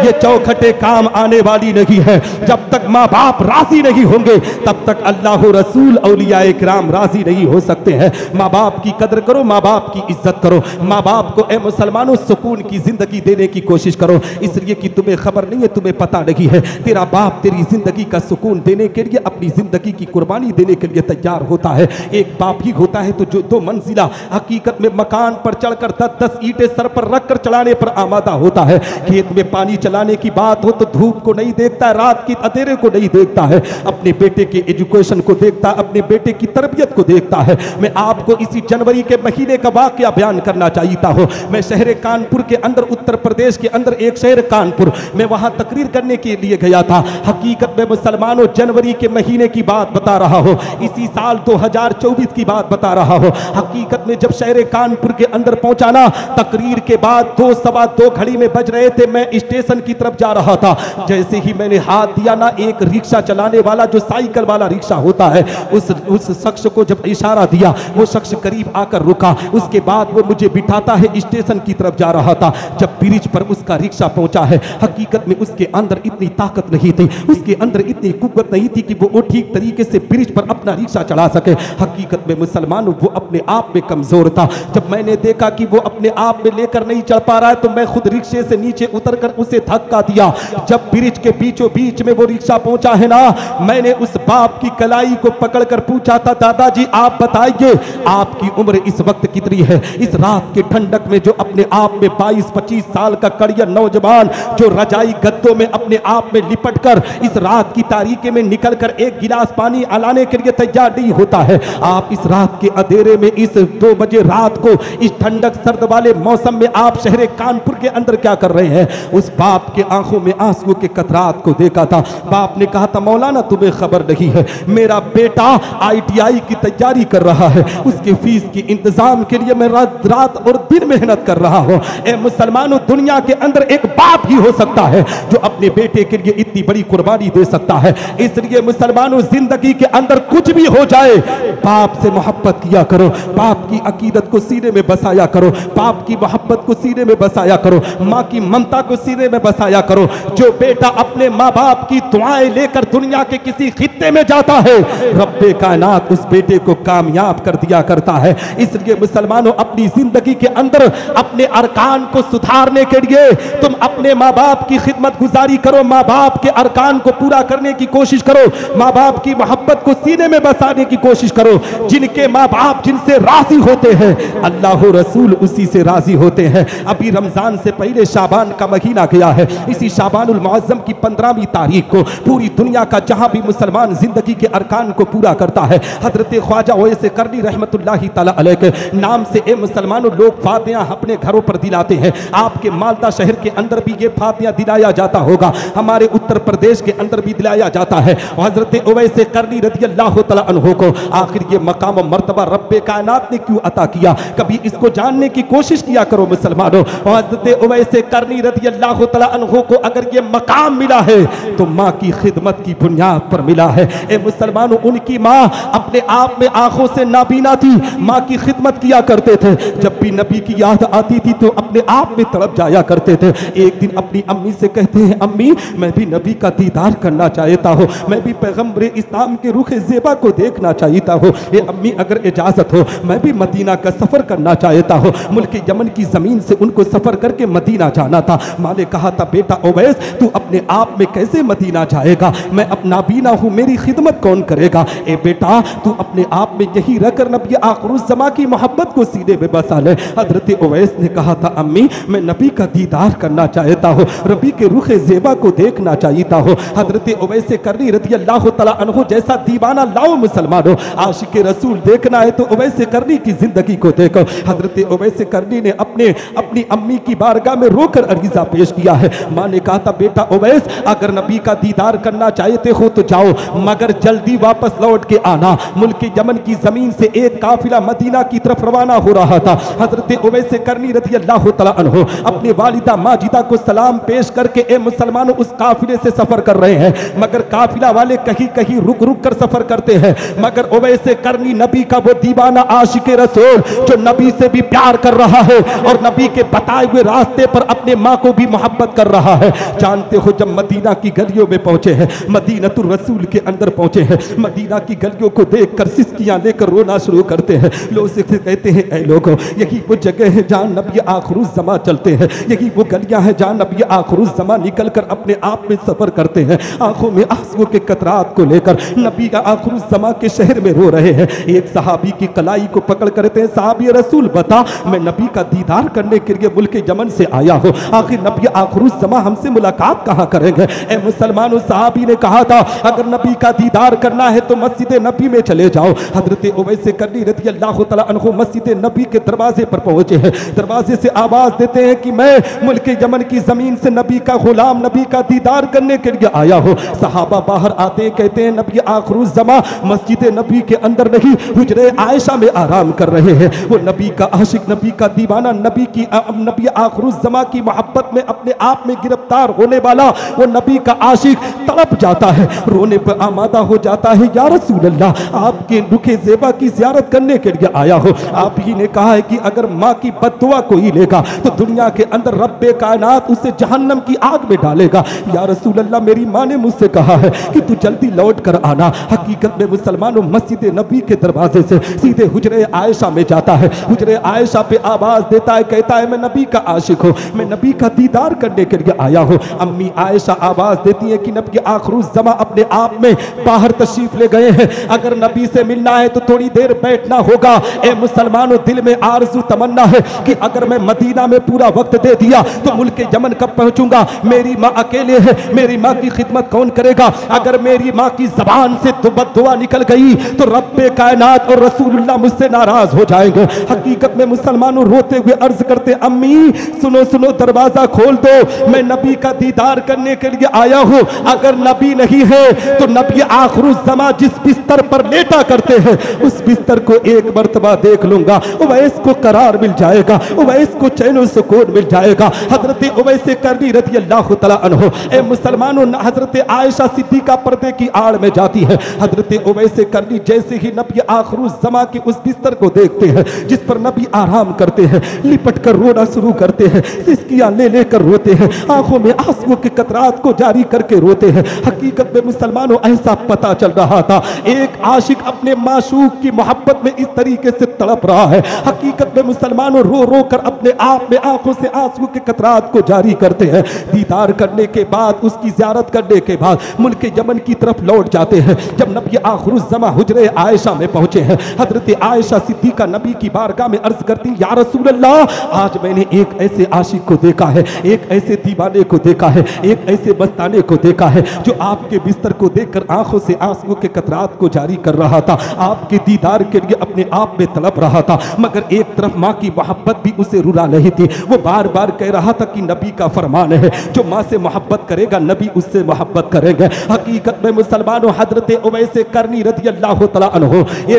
ये चौखटे काम आने वाली नहीं है। जब तक माँ बाप राजी नहीं होंगे तब तक अल्लाह रसूल औलियाए किराम राजी नहीं हो सकते हैं। माँ बाप की कदर करो, माँ बाप की इज्जत करो, माँ बाप को ए मुसलमानों सुकून की जिंदगी देने की कोशिश करो, इसलिए कि तुम्हें खबर नहीं है, तुम्हें पता नहीं है, तेरा बाप तेरी जिंदगी का सुकून देने के लिए अपनी जिंदगी की कुर्बानी देने के लिए तैयार होता है। एक बाप ही होता है तो जो 2 मंजिला हकीकत में मकान पर चढ़कर 10-10 ईंटें सर पर रखकर चलाने पर आमादा होता है। खेत में पानी चलाने की बात हो तो धूप को नहीं देखता, रात की अंधेरे को नहीं देखता है, अपने बेटे के एजुकेशन को देखता, अपने बेटे की तरबियत को देखता है। मैं आपको इसी जनवरी के महीने का वाकया बयान करना चाहता हूँ। मैं शहर कानपुर के अंदर, उत्तर प्रदेश के अंदर एक शहर कानपुर, मैं वहां तकरीर करने के लिए गया था। हकीकत में मुसलमानों जनवरी के महीने की बात बता रहा हूँ, इसी साल 2024 की बात बता रहा हूँ। हकीकत में जब शहर कानपुर के अंदर पहुंचा ना, तकरीर के बाद 2-2:15 घड़ी में बज रहे थे, मैं स्टेशन की तरफ जा रहा था। जैसे ही मैंने हाथ दिया ना, एक रिक्शा चलाने वाला जो साइकिल वाला रिक्शा होता है, उस शख्स को जब इशारा दिया, वो शख्स करीब आकर रुका। उसके बाद वो मुझे बिठाता है, स्टेशन की तरफ जा रहा था। जब ब्रिज पर उसका रिक्शा पहुंचा है, हकीकत में उसके अंदर इतनी ताकत नहीं थी, उसके अंदर इतनी कुव्वत नहीं थी कि वो ठीक तरीके से ब्रिज पर अपना रिक्शा चला सके। हकीकत में मुसलमानों वो अपने आप में कमजोर था। जब मैंने देखा कि वो अपने आप में लेकर नहीं चल पा रहा है, तो मैं खुद रिक्शे से नीचे उतरकर उसे धक्का दिया। जब ब्रिज के बीचों बीच में वो रिक्शा पहुंचा है ना, मैंने उस बाप की कलाई को पकड़कर पूछा था, दादाजी आप बताइए आपकी उम्र इस वक्त कितनी है? इस रात के ठंडक में जो अपने आप में 22-25 साल का कड़िया नौजवान जो रजाई गद्दों में अपने आप में लिपट कर इस रात की तारीकी में निकल कर एक गिलास पानी अलाने के लिए तैयार नहीं होता है, आप इस रात के अंधेरे में इस 2 बजे रात को इस ठंडक सर्द वाले मौसम में आप शहर कानपुर के अंदर क्या कर रहे हैं? उस बाप के आंखों में आंसू के कतरात को देखा था। बाप ने कहा था, मौलाना तुम्हें खबर नहीं है, मेरा बेटा ITI की तैयारी कर रहा है, उसके फीस की इंतजाम के लिए मैं रात और दिन मेहनत कर रहा हूं। ए मुसलमानों, दुनिया के अंदर एक बाप ही हो सकता है जो अपने बेटे के लिए इतनी बड़ी कुर्बानी दे सकता है। इसलिए मुसलमानों, जिंदगी के अंदर कुछ भी हो जाए, बाप से मोहब्बत किया करो, बाप की अकीदत को सीने सीने में बसाया करो, बाप की मोहब्बत को सीने में बसाया करो, माँ की ममता को सीने में बसाया करो। जो बेटा अपने माँ बाप की दुआएं लेकर दुनिया के किसी खित्ते में जाता है, रब्बे कायनात उस बेटे को कामयाब कर दिया करता है। इसलिए मुसलमानों, अपनी जिंदगी के अंदर अपने अरकान को सुधारने के लिए तुम अपने माँ बाप की खिदमत गुजारी करो, माँ बाप के अरकान को पूरा करने की कोशिश करो, माँ बाप की मोहब्बत को सीने में बसाने की कोशिश करो। जिनके माँ बाप जिनसे राजी होते हैं, अल्लाह रसूल उसी से राजी होते हैं। अभी रमजान से पहले शाबान का महीना गया है। इसी शाबानुल मुअज्जम की 15वीं तारीख को पूरी दुनिया का जहां भी मुसलमान जिंदगी के अरकान को पूरा करता है, हजरत ख्वाजा ओवैसे करनी रहमतुल्लाहि तआला अलैह के नाम से ए मुसलमानों लोग फातिहा अपने घरों पर दिलाते हैं। आपके मालदा शहर के अंदर भी ये फातिहा दिलाया जाता होगा, हमारे उत्तर प्रदेश के अंदर भी दिलाया जाता है। हजरत ओवैसे करनी रज़ियल्लाहु तआला अन्हु को आखिर ये मकाम मर्तबा रब्बे कायनात ने क्यों अता किया, कभी इसको जानने की कोशिश किया करो मुसलमानों। हजरत ओवैसे करनी रज़ियल्लाहु तआला अन्हु को अगर ये मकाम मिला है तो माँ की खिदमत की बुनियाद पर मिला है। ए मुसलमानों, उनकी माँ अपने आप में आंखों से नाबीना थी, माँ की खिदमत किया करते थे। जब भी नबी की याद आती थी तो अपने आप में तड़प जाया करते थे। एक दिन अपनी अम्मी से कहते हैं, अम्मी मैं भी नबी का दीदार करना चाहता हूँ, मैं भी पैगम्बर इस्लाम के रुख ज़ेबा को देखना चाहता हूँ। ये अम्मी अगर इजाज़त हो मैं भी मदीना का सफ़र करना चाहता हूँ। मुल्क यमन की ज़मीन से उनको सफ़र करके मदीना जाना था। माँ ने कहा था, बेटा ओवैस तू अपने आप में कैसे मदीना जाएगा, मैं अपना बीना हूँ, मेरी खिदमत कौन करेगा। ए बेटा तू अपने आप में यही रखकर नबी आखिरुज़्ज़मा की मोहब्बत को सीने में बसा ले। हजरत ओवैस ने कहा था, अम्मी मैं नबी का दीदार करना चाहता हूँ, नबी के रुख ज़ेबा को देखना चाहता हूँ। हजरत ओवैस करनी रज़ियल्लाहु तआला अन्हु जैसा दीवाना लाओ मुसलमानों, आशिक रसूल देखना है तो ओवैस करनी की जिंदगी को देखो। हजरत ओवैस करनी ने अपनी अम्मी की बारगाह में रोकर अर्ज़ा पेश किया है। माँ ने कहा था, बेटा ओवैस अगर नबी का दीदार करना चाहते हो तो जाओ, मगर जल्दी वापस लौट के आना। मुल्क यमन की जमीन से एक काफिला मदीना की तरफ रवाना हो रहा था। हजरत ओवैस करनी रज़ियल्लाहु तआला अन्हु अपनी वालिदा माजिदा को सलाम पेश करके ए मुसलमानों उस काफिले से सफर कर रहे हैं, मगर काफिला वाले कहीं कहीं रुक रुक कर सफर करते हैं। मगर ओवैस करनी नबी का वो दीवाना आशिक रसूल जो नबी से भी प्यार कर रहा है और नबी के बताए हुए रास्ते पर अपने माँ को भी मोहब्बत कर रहा है। जानते हो, जब मदीना की गलियों में पहुंचे हैं, मदीनतुर रसूल के अंदर पहुंचे हैं, मदीना की गलियों को देखकर सिसकियां लेकर रोना शुरू करते हैं। लोग कहते हैं, ऐ लोगों यही वो जगह है जहां नबी आखिरुज़्ज़मा चलते हैं, यही वो गलियां हैं जहां नबी आखिरुज़्ज़मा निकल कर अपने आप में सफर करते हैं। आंखों में आंसुओं के कतरात को लेकर नबी आखिरुज़्ज़मा के शहर में रो रहे हैं। एक सहाबी की कलाई को पकड़ करते हैं, साहबी रसूल बता मैं नबी का दीदार करने के लिए मुल्क यमन से आया हूँ, आखिर नबी आखिरुज़्ज़मा हमसे मुलाकात कहाँ करेंगे। ए मुसलमानों, सहाबी ने कहा था अगर नबी का दीदार करना है तो मस्जिद नबी में चले जाओ। हजरत ओवैस करनी रज़ियल्लाहु तआला अन्हु मस्जिद नबी के दरवाजे पर पहुंचे हैं। दरवाजे से आवाज देते हैं कि मैं मुल्क यमन की जमीन से नबी का गुलाम नबी का दीदार करने के लिए आया हूँ। सहाबा बाहर आते हैं, कहते हैं नबी आखिरुज़्ज़मा मस्जिद नबी के अंदर नहीं, हुजरे आयशा में आराम कर रहे हैं। वो नबी का आशिक, नबी का दीवाना, नबी आखिरुज़्ज़मा की मोहब्बत में अपने आप में गिरफ्तार होने वाला वो नबी का आशिक तड़प जाता है, रोने पर आमादा हो जाता है। या रसूल अल्लाह आपके रुखे ज़ेबा की ज़ियारत करने के लिए आया हो। आप ही ने कहा है कि अगर माँ की बद्दुआ कोई लेगा तो दुनिया के अंदर रब्बे कायनात उसे जहन्नम की आग में डालेगा। या रसूल अल्लाह मेरी माँ ने मुझसे कहा है कि तू जल्दी लौट कर आना। हकीकत में मुसलमानों मस्जिद नबी के दरवाजे से सीधे हुजरे आयशा में जाता है। हुजरे आयशा पे आवाज देता है, कहता है मैं नबी का आशिक हूँ, मैं नबी का दीदार करने के लिए आया हूँ। अम्मी आयशा आवाज देती है कि नबी आखिरुज़्ज़मा अपने आप में बाहर तशरीफ ले गए हैं, अगर नबी से मिलना है तो थोड़ी देर बैठना होगा। ए मुसलमानों, दिल में आरज़ू तमन्ना है कि अगर मैं मदीना में पूरा वक्त दे दिया तो मुल्क यमन कब पहुंचूंगा। मेरी माँ अकेले है, मेरी माँ की खिदमत कौन करेगा। अगर मेरी माँ की जबान से बद्दुआ निकल गई तो रब्बे कायनात और रसूलुल्लाह मुझसे नाराज हो जाएंगे। हकीकत में मुसलमानों रोते हुए अर्ज करते, अम्मी सुनो सुनो, दरवाजा खोल दो, मैं नबी का दीदार करने के लिए आया हूँ। अगर नबी नहीं है तो नबी आखिरुज़्ज़मा जिस बिस्तर पर लेटा करते हैं उस बिस्तर को एक मर्तबा देख लूंगा, उवैस को करार मिल जाएगा, उवैस को चैन और सुकून मिल जाएगा। हजरत उवैस करनी रज़ियल्लाहु तआला अन्हु ए मुसलमानों, हजरत आयशा सिद्दीका पर्दे की आड़ में जाती है। हजरत उवैस करनी जैसे ही नबी आखिरुज़्ज़मा के उस बिस्तर को देखते हैं जिस जिस पर नबी आराम करते हैं, लिपट कर रोना शुरू करते हैं, सिसकियां ले लेकर रोते हैं, आंखों में आंसुओं के कतरात को जारी करके रोते हैं। हकीकत में मुसलमानों ऐसा पता चल रहा था, एक आशिक अपने माशूक की मोहब्बत में इस तरीके से तड़प रहा है। हकीकत में मुसलमानों रो रो कर अपने आप में आंखों से आंसू के कतरात को जारी करते हैं। दीदार करने के बाद, उसकी ज़ियारत करने के बाद मुल्क यमन की तरफ लौट जाते हैं। जब नबी आखिरुज़्ज़मा हुजरे आयशा में पहुंचे हैं, हजरत आयशा सिद्दीका नबी की बारगाह में अर्ज करती, या रसूल अल्लाह, आज मैंने एक ऐसे आशिक को देखा है, एक ऐसे दीवाने को देखा है, एक ऐसे मस्ताने को देखा है जो आपके बिस्तर को देखकर आंखों से आंसू के कतरात को जारी कर रहा था, आपके दीदार के लिए अपने आप में तड़प रहा था, मगर एक तरफ माँ की मोहब्बत भी उसे रुला नहीं थी। वो बार बार कह रहा था कि नबी का फरमान है, जो माँ से मोहब्बत करेगा नबी उससे मोहब्बत करेंगे। हकीकत में मुसलमानों, हजरत उवैस करनी रज़ी अल्लाह तआला अन्हु ये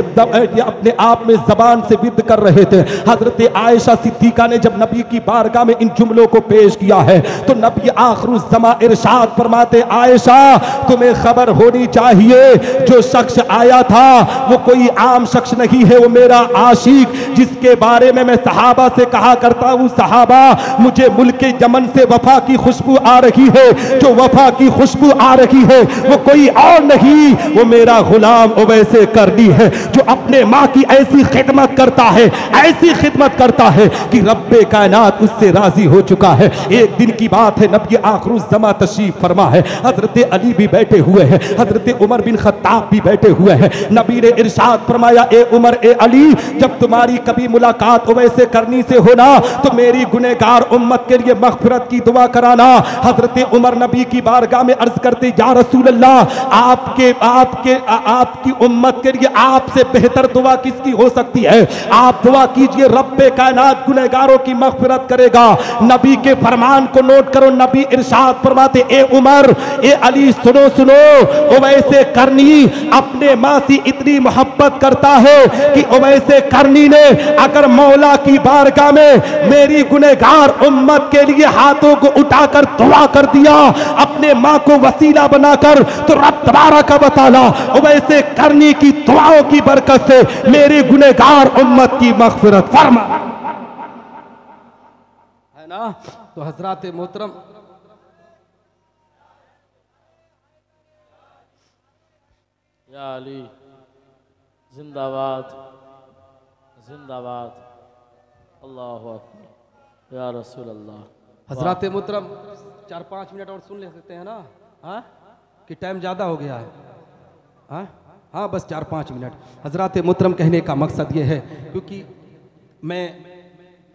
अपने आप में जबान से विद कर रहे थे। हजरत आयशा सिद्दीका ने जब नबी की बारगाह में इन जुमलों को पेश किया है तो नबी आखिरुज़्ज़मा इरशाद फरमाते, आयशा तुम्हें खबर होनी चाहिए, जो शख्स आया था वो कोई आम शख्स नहीं है, वो मेरा आशिक, जिसके बारे में मैं सहाबा से कहा करता हूँ, सहाबा मुझे मुल्क यमन से वफा की खुशबू आ रही है, जो वफा की खुशबू आ रही है वो कोई और नहीं, वो मेरा गुलाम उवैस करनी है, जो अपने माँ की ऐसी खिदमत करता है, ऐसी खिदमत करता है कि रब्बे कायनात उससे राजी हो चुका है। एक दिन की बात है, नबी आखिरुज़्ज़मा तशरीफ फरमा है, हजरत अली भी बैठे हुए हैं, हजरत उमर बिन खत्ताब भी बैठे हुए हैं। नबी ने इरशाद फरमाया, ए उमर, ए अली, जब तुम्हारी कभी मुलाकात उवैस करनी से होना तो मेरी गुनहगार उम्मत के लिए मग़फ़िरत की दुआ कराना। हजरत उमर नबी की बारगाह में अर्ज करते, या रसूल अल्लाह, आपकी उम्मत के लिए आपसे बेहतर दुआ किसकी हो सकती है? आप दुआ कीजिए, रब्बे कायनात गुनहगारों की मग़फ़िरत करेगा। नबी के फरमान को नोट करो, नबी इरशाद फरमाते, ए उमर, ए अली, सुनो सुनो, उवैस करनी अपने माँ से इतनी मोहब्बत करता है कि उवैस करनी ने अगर मौला की बारगाह में मेरी गुनहगार उम्मत के लिए हाथों को उठाकर दुआ कर दिया, अपने माँ को वसीला बनाकर, तो रब तबारक व तआला उवैस करनी की दुआओं की बरकत से मेरी गुनहगार उम्मत की मग़फ़िरत फरमा, है ना। तो हजरात मोहतरम, या अली जिंदाबाद, जिंदाबाद, अल्लाहु अकबर, या रसूल अल्लाह। हजरात मोहतरम, 4-5 मिनट और सुन ले सकते हैं ना? हाँ, कि टाइम ज़्यादा हो गया है? हाँ हाँ, बस 4-5 मिनट। हजरात मोहतरम, कहने का मकसद ये है, क्योंकि मैं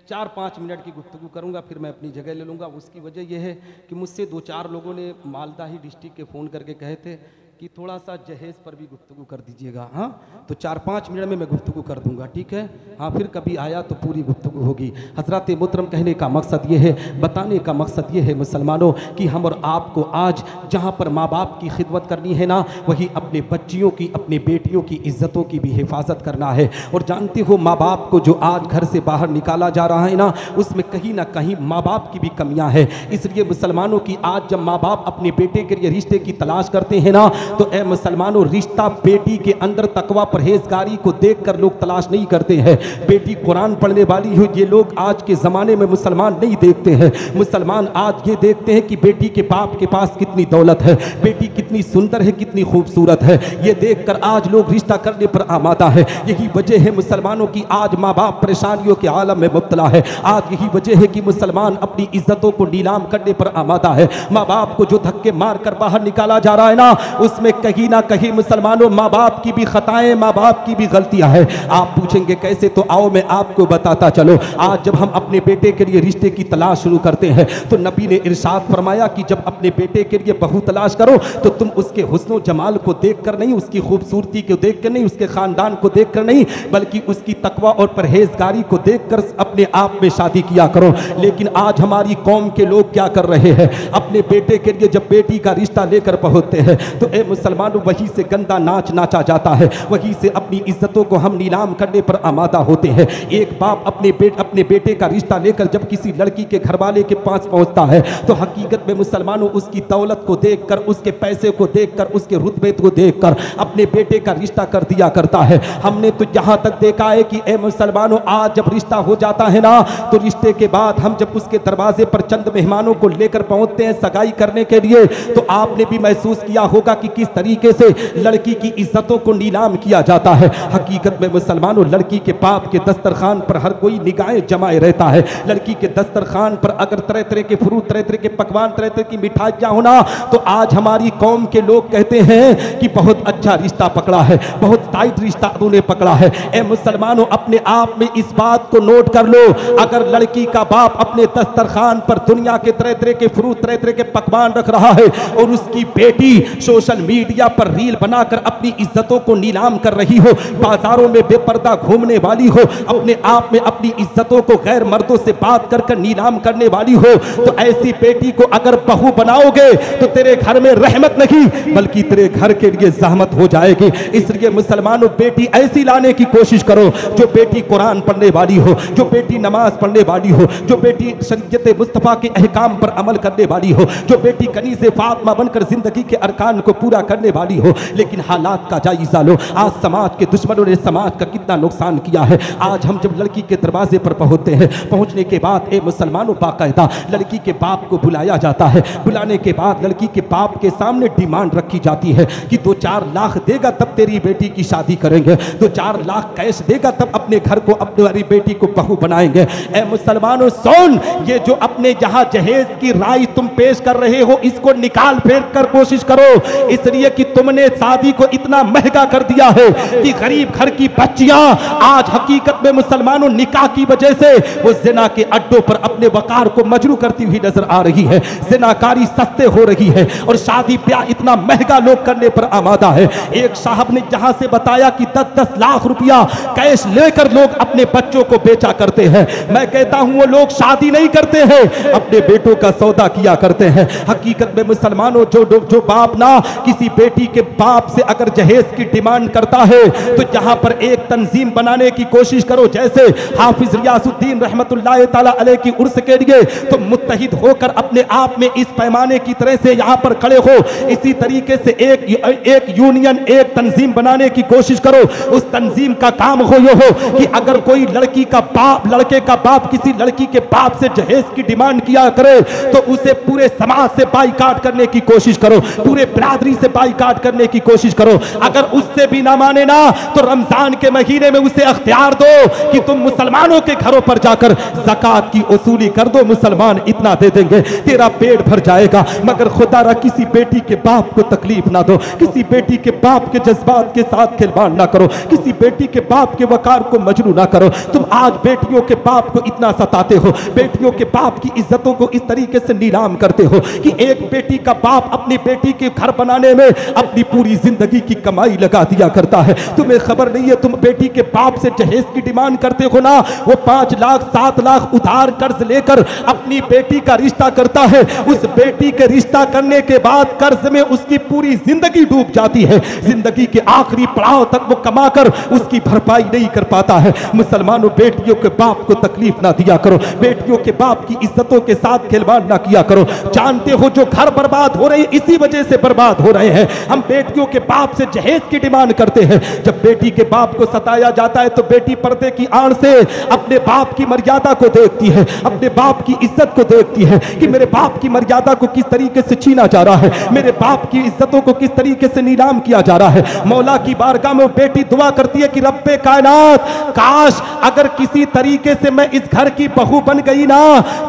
4-5 मिनट की गुफ्तगू करूंगा, फिर मैं अपनी जगह ले लूँगा। उसकी वजह यह है कि मुझसे 2-4 लोगों ने मालदा ही डिस्ट्रिक्ट के फ़ोन करके कहे थे कि थोड़ा सा जहेज़ पर भी गुफ्तगू कर दीजिएगा। हाँ, तो 4-5 मिनट में मैं गुफ्तगू कर दूंगा, ठीक है? हाँ, फिर कभी आया तो पूरी गुफ्तगू होगी। हजरात मोहतरम, कहने का मकसद ये है, बताने का मकसद ये है मुसलमानों, कि हम और आपको आज जहाँ पर माँ बाप की खिदमत करनी है ना, वही अपने बच्चियों की, अपने बेटियों की इज्जतों की भी हिफाजत करना है। और जानते हो, माँ बाप को जो आज घर से बाहर निकाला जा रहा है ना, उसमें कहीं ना कहीं माँ बाप की भी कमियाँ हैं। इसलिए मुसलमानों की आज जब माँ बाप अपने बेटे के लिए रिश्ते की तलाश करते हैं ना, तो ए मुसलमानों, रिश्ता बेटी के अंदर तकवा परहेजगारी को देखकर लोग तलाश नहीं करते हैं। बेटी कुरान पढ़ने वाली हो, ये लोग आज के ज़माने में मुसलमान नहीं देखते हैं। मुसलमान आज ये देखते हैं कि बेटी के बाप के पास कितनी दौलत है, बेटी कितनी सुंदर है, कितनी खूबसूरत है। ये देखकर आज लोग रिश्ता करने पर आमादा है। यही वजह है मुसलमानों की आज माँ बाप परेशानियों के आलम में मुब्तला है। आज यही वजह है कि मुसलमान अपनी इज्जतों को नीलाम करने पर आमादा है। माँ बाप को जो धक्के मार कर बाहर निकाला जा रहा है ना, उसमें कहीं ना कहीं मुसलमानों माँ बाप की भी खताएं, माँ बाप की भी गलतियां हैं। आप पूछेंगे कैसे, तो आओ मैं आपको बताता चलो। आज जब हम अपने बेटे के लिए रिश्ते की तलाश शुरू करते हैं तो नबी ने इरशाद फरमाया कि जब अपने बेटे के लिए बहू तलाश करो तो तुम उसके हुस्न जमाल को देखकर नहीं, उसकी खूबसूरती को देखकर नहीं, उसके खानदान को देखकर नहीं, बल्कि उसकी तकवा और परहेजगारी को देखकर अपने आप में शादी किया करो। लेकिन आज हमारी कौम के लोग क्या कर रहे हैं, अपने बेटे के लिए जब बेटी का रिश्ता लेकर पहुंचते हैं तो ए मुसलमानों, वहीं से गंदा नाच नाचा जाता है, वहीं से अपनी इज्जतों को हम नीलाम करने पर आमादा होते हैं। एक बाप अपने बेटे का रिश्ता लेकर जब किसी लड़की के घरवाले के पास पहुंचता है तो हकीकत में मुसलमानों उसकी दौलत को देखकर, उसके पैसे को देखकर, उसके रुतबे को देखकर अपने बेटे का रिश्ता कर दिया करता है। हमने तो यहाँ तक देखा है कि ए मुसलमानों, आज जब रिश्ता हो जाता है ना, तो रिश्ते के बाद हम जब उसके दरवाजे पर चंद मेहमानों को लेकर पहुंचते हैं सगाई करने के लिए, तो आपने भी महसूस किया होगा कि किस तरीके से लड़की की इज्जतों को नीलाम किया जाता है। हकीकत में मुसलमानों, लड़की के बाप के दस्तरखान पर हर कोई निगाहें जमाए रहता है। लड़की के दस्तरखान पर अगर तरह तरह के फ्रूट, तरह तरह के पकवान, तरह तरह की मिठाइयाँ होना, तो आज हमारी कौम के लोग कहते हैं कि बहुत अच्छा रिश्ता पकड़ा है, बहुत टाइट रिश्ता तूने पकड़ा है। ए मुसलमानों, अपने आप में इस बात को नोट कर लो, अगर लड़की का बाप अपने दस्तरखान पर दुनिया के तरह तरह के फ्रूट, तरह तरह के पकवान रख रहा है और उसकी बेटी सोशल मीडिया पर रील बनाकर अपनी इज्जतों को नीलाम कर रही हो, बाजारों में बेपर्दा घूमने वाली हो, अपने आप में अपनी इज्जतों को गैर मर्दों से बात कर कर नीलाम करने वाली हो, तो ऐसी बेटी को अगर बहू बनाओगे तो तेरे घर में रहमत नहीं बल्कि तेरे घर के लिए जहमत हो जाएगी। इसलिए मुसलमानों, बेटी ऐसी लाने की कोशिश करो जो बेटी कुरान पढ़ने वाली हो, जो बेटी नमाज पढ़ने वाली हो, जो बेटी शरीयत मुस्तफा के अहकाम पर अमल करने वाली हो, जो बेटी कनीज़े फातिमा बनकर जिंदगी के अरकान को पूरा करने वाली हो। लेकिन हालात का जायजा लो, आज समाज के दुश्मनों ने समाज का कितना नुकसान किया है। आज हम जब लड़की के दरवाजे पर पहुंचते हैं, पहुंचने के बाद ए मुसलमानों, बाकायदा लड़की के बाप को बुलाया जाता है। बुलाने के बाद लड़की के बाप के सामने डिमांड रखी जाती है कि 2-4 लाख देगा तब तेरी बेटी की शादी करेंगे, 2-4 लाख कैश देगा तब अपने घर को, अपनी बेटी को बहू बनाएंगे। ए मुसलमानों सुन, ये जो अपने जहां जहेज की राय तुम पेश कर रहे हो, इसको निकाल फेंक कर कोशिश करो, इसलिए कि तुमने शादी को इतना महंगा कर दिया है कि गरीब घर की बच्चियां आज हकीकत में मुसलमानों निकाह की वजह से वो जिना के अड्डों पर अपने वकार को मजरू करती हुई नजर आ रही है। जिनाकारी सस्ते हो रही है और शादी ब्याह इतना महंगा लोग करने पर आमादा है। एक साहब ने जहां से बताया कि 10-10 लाख रुपया कैश लेकर लोग अपने बच्चों को बेचा करते हैं। मैं कहता हूं वो लोग शादी नहीं करते हैं, अपने बेटों का सौदा किया करते हैं। हकीकत में मुसलमानों, जो बाप ना किसी बेटी के बाप से अगर जहेज की डिमांड करता है, तो जहां पर एक तंजीम बनाने की कोशिश करो, जैसे हाफिज रियासुद्दीन रहमतुल्लाह ताला अलैह की उर्स के लिए तो मुत्तहिद होकर अपने आप में इस पैमाने की तरह से यहां पर खड़े हो, इसी तरीके से एक यूनियन, एक तंजीम बनाने की कोशिश करो। उस तंजीम का काम हो ये हो कि अगर कोई लड़की का बाप, लड़के का बाप किसी लड़की के बाप से जहेज की डिमांड किया करे, तो उसे पूरे समाज से बाइकाट करने की कोशिश करो, पूरे बिरादरी से बाइकाट करने की कोशिश करो। अगर उससे भी ना माने ना, तो रमजान के महीने में उसे अख्तियार दो कि तुम मुसलमानों के घरों पर जाकर ज़कात की वसूली कर दो, मुसलमान इतना दे देंगे, तेरा पेट भर जाएगा। मगर खुदा रा किसी बेटी के बाप को तकलीफ ना दो, किसी बेटी के बाप के जज्बात के साथ खिलवाड़ ना करो, किसी बेटी के बाप के वकार को मजरू ना करो। तुम आज बेटियों के बाप को इतना सताते हो, बेटियों के बाप की इज्जतों को इस तरीके से नीलाम करते हो कि एक बेटी का बाप अपनी बेटी के घर बनाने में अपनी पूरी जिंदगी की कमाई लगा दिया करता है। तुम्हें खबर नहीं है, तुम बेटी के बाप से जहेज की डिमांड करते हो ना, वो 5 लाख 7 लाख उधार कर्ज लेकर अपनी बेटी का रिश्ता करता है। उस बेटी के रिश्ता करने के बाद कर्ज में उसकी पूरी जिंदगी डूब जाती है, जिंदगी के आखिरी पड़ाव तक वो कमाकर उसकी भरपाई नहीं कर पाता है। मुसलमानों, बेटियों के बाप को तकलीफ ना दिया करो, बेटियों के बाप की इज्जतों के साथ खिलवाड़ ना किया करो। जानते हो जो घर बर्बाद हो रहे इसी वजह से बर्बाद हो रहे हैं। हम बेटियों के बाप से जहेज की डिमांड करते हैं। जब बेटी के बाप को सताया जाता है तो बेटी पर्दे की आड़ से अपने बाप की मर्यादा को देखती है, अपने बाप की इज्जत को देखती है कि मेरे बाप की मर्यादा को किस तरीके से छीना जा रहा है, मेरे बाप की इज्जतों को किस तरीके से नीलाम किया जा रहा है। मौला की बारगाह में बेटी दुआ करती है कि रब्बे कायनात, काश अगर किसी तरीके से मैं इस घर की बहू बन गई ना,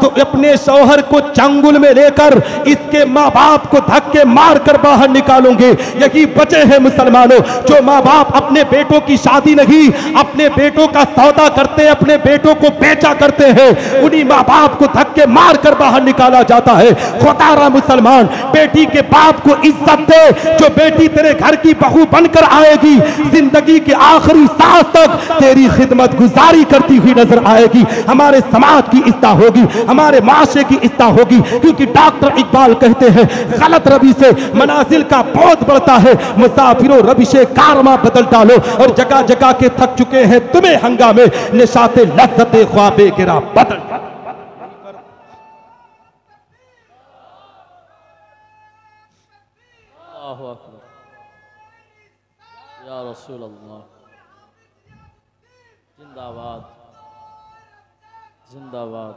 तो अपने शौहर को चंगुल में लेकर इसके माँ बाप को धक्के मार कर बाहर निकालूंगे। यही वजह है मुसलमानों, जो माँ बाप अपने बेटों की शादी नहीं, अपने बेटों का सौदा करते हैं, अपने बेटों को बेचा करते हैं, उन्हीं माँ बाप को धक्के मार कर बाहर निकाला जाता है। खुदारा मुसलमान, बेटी के बाप को इज्जत दे, जो बेटी तेरे घर की बहू बनकर आएगी, जिंदगी के आखिरी सांस तक तेरी खिदमत गुजारी करती हुई नजर आएगी। हमारे समाज की इस्लाह होगी, हमारे माशरे की इस्लाह होगी, क्योंकि डॉक्टर इकबाल कहते हैं गलत रवि से मनाजिल का बहुत बढ़ता है, मुसाफिरों रविशे कारवा बदल डालो। और जगह जगह के थक चुके हैं तुम्हें हंगामे, निशाते लज्जते ख्वाबे गिरा बदल। रसूल अल्लाह, जिंदाबाद जिंदाबाद।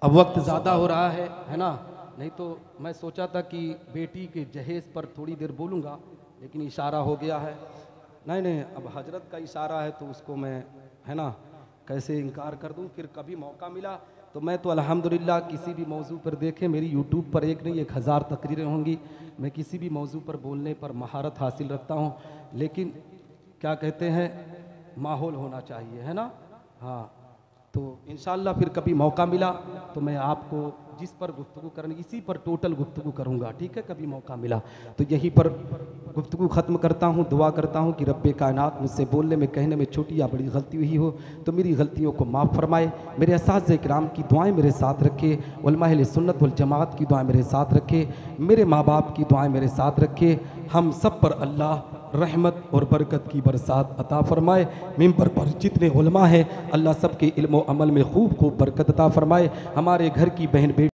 अब वक्त ज़्यादा हो रहा है ना, नहीं तो मैं सोचा था कि बेटी के जहेज़ पर थोड़ी देर बोलूँगा, लेकिन इशारा हो गया है। नहीं नहीं, अब हजरत का इशारा है तो उसको मैं, है ना, कैसे इनकार कर दूँ। फिर कभी मौका मिला तो मैं तो अल्हम्दुलिल्लाह किसी भी मौजू पर देखें, मेरी यूट्यूब पर एक नहीं 1000 तकरीरें होंगी। मैं किसी भी मौजू पर बोलने पर महारत हासिल रखता हूँ, लेकिन क्या कहते हैं, माहौल होना चाहिए, है ना। हाँ, तो इंशाअल्लाह फिर कभी मौका मिला तो मैं आपको जिस पर गुफ्तगू करनी, इसी पर टोटल गुफ्तगू करूँगा, ठीक है। कभी मौका मिला तो यहीं पर गुफ्तगू ख़त्म करता हूँ। दुआ करता हूँ कि रब्बे कायनात मुझसे बोलने में, कहने में छोटी या बड़ी गलती हुई हो तो मेरी गलतियों को माफ़ फरमाए। मेरे असातिज़े किराम की दुआएं मेरे साथ रखे, उलमा अहले सुन्नत वल जमात की दुआएं मेरे साथ रखे, मेरे माँ बाप की दुआएं मेरे साथ रखे। हम सब पर अल्लाह रहमत और बरकत की बरसात अता फरमाए। मिंबर पर जितने उलमा हैं अल्लाह सब के इल्म व अमल में खूब खूब बरकत अता फरमाए। हमारे घर की बहन बेटी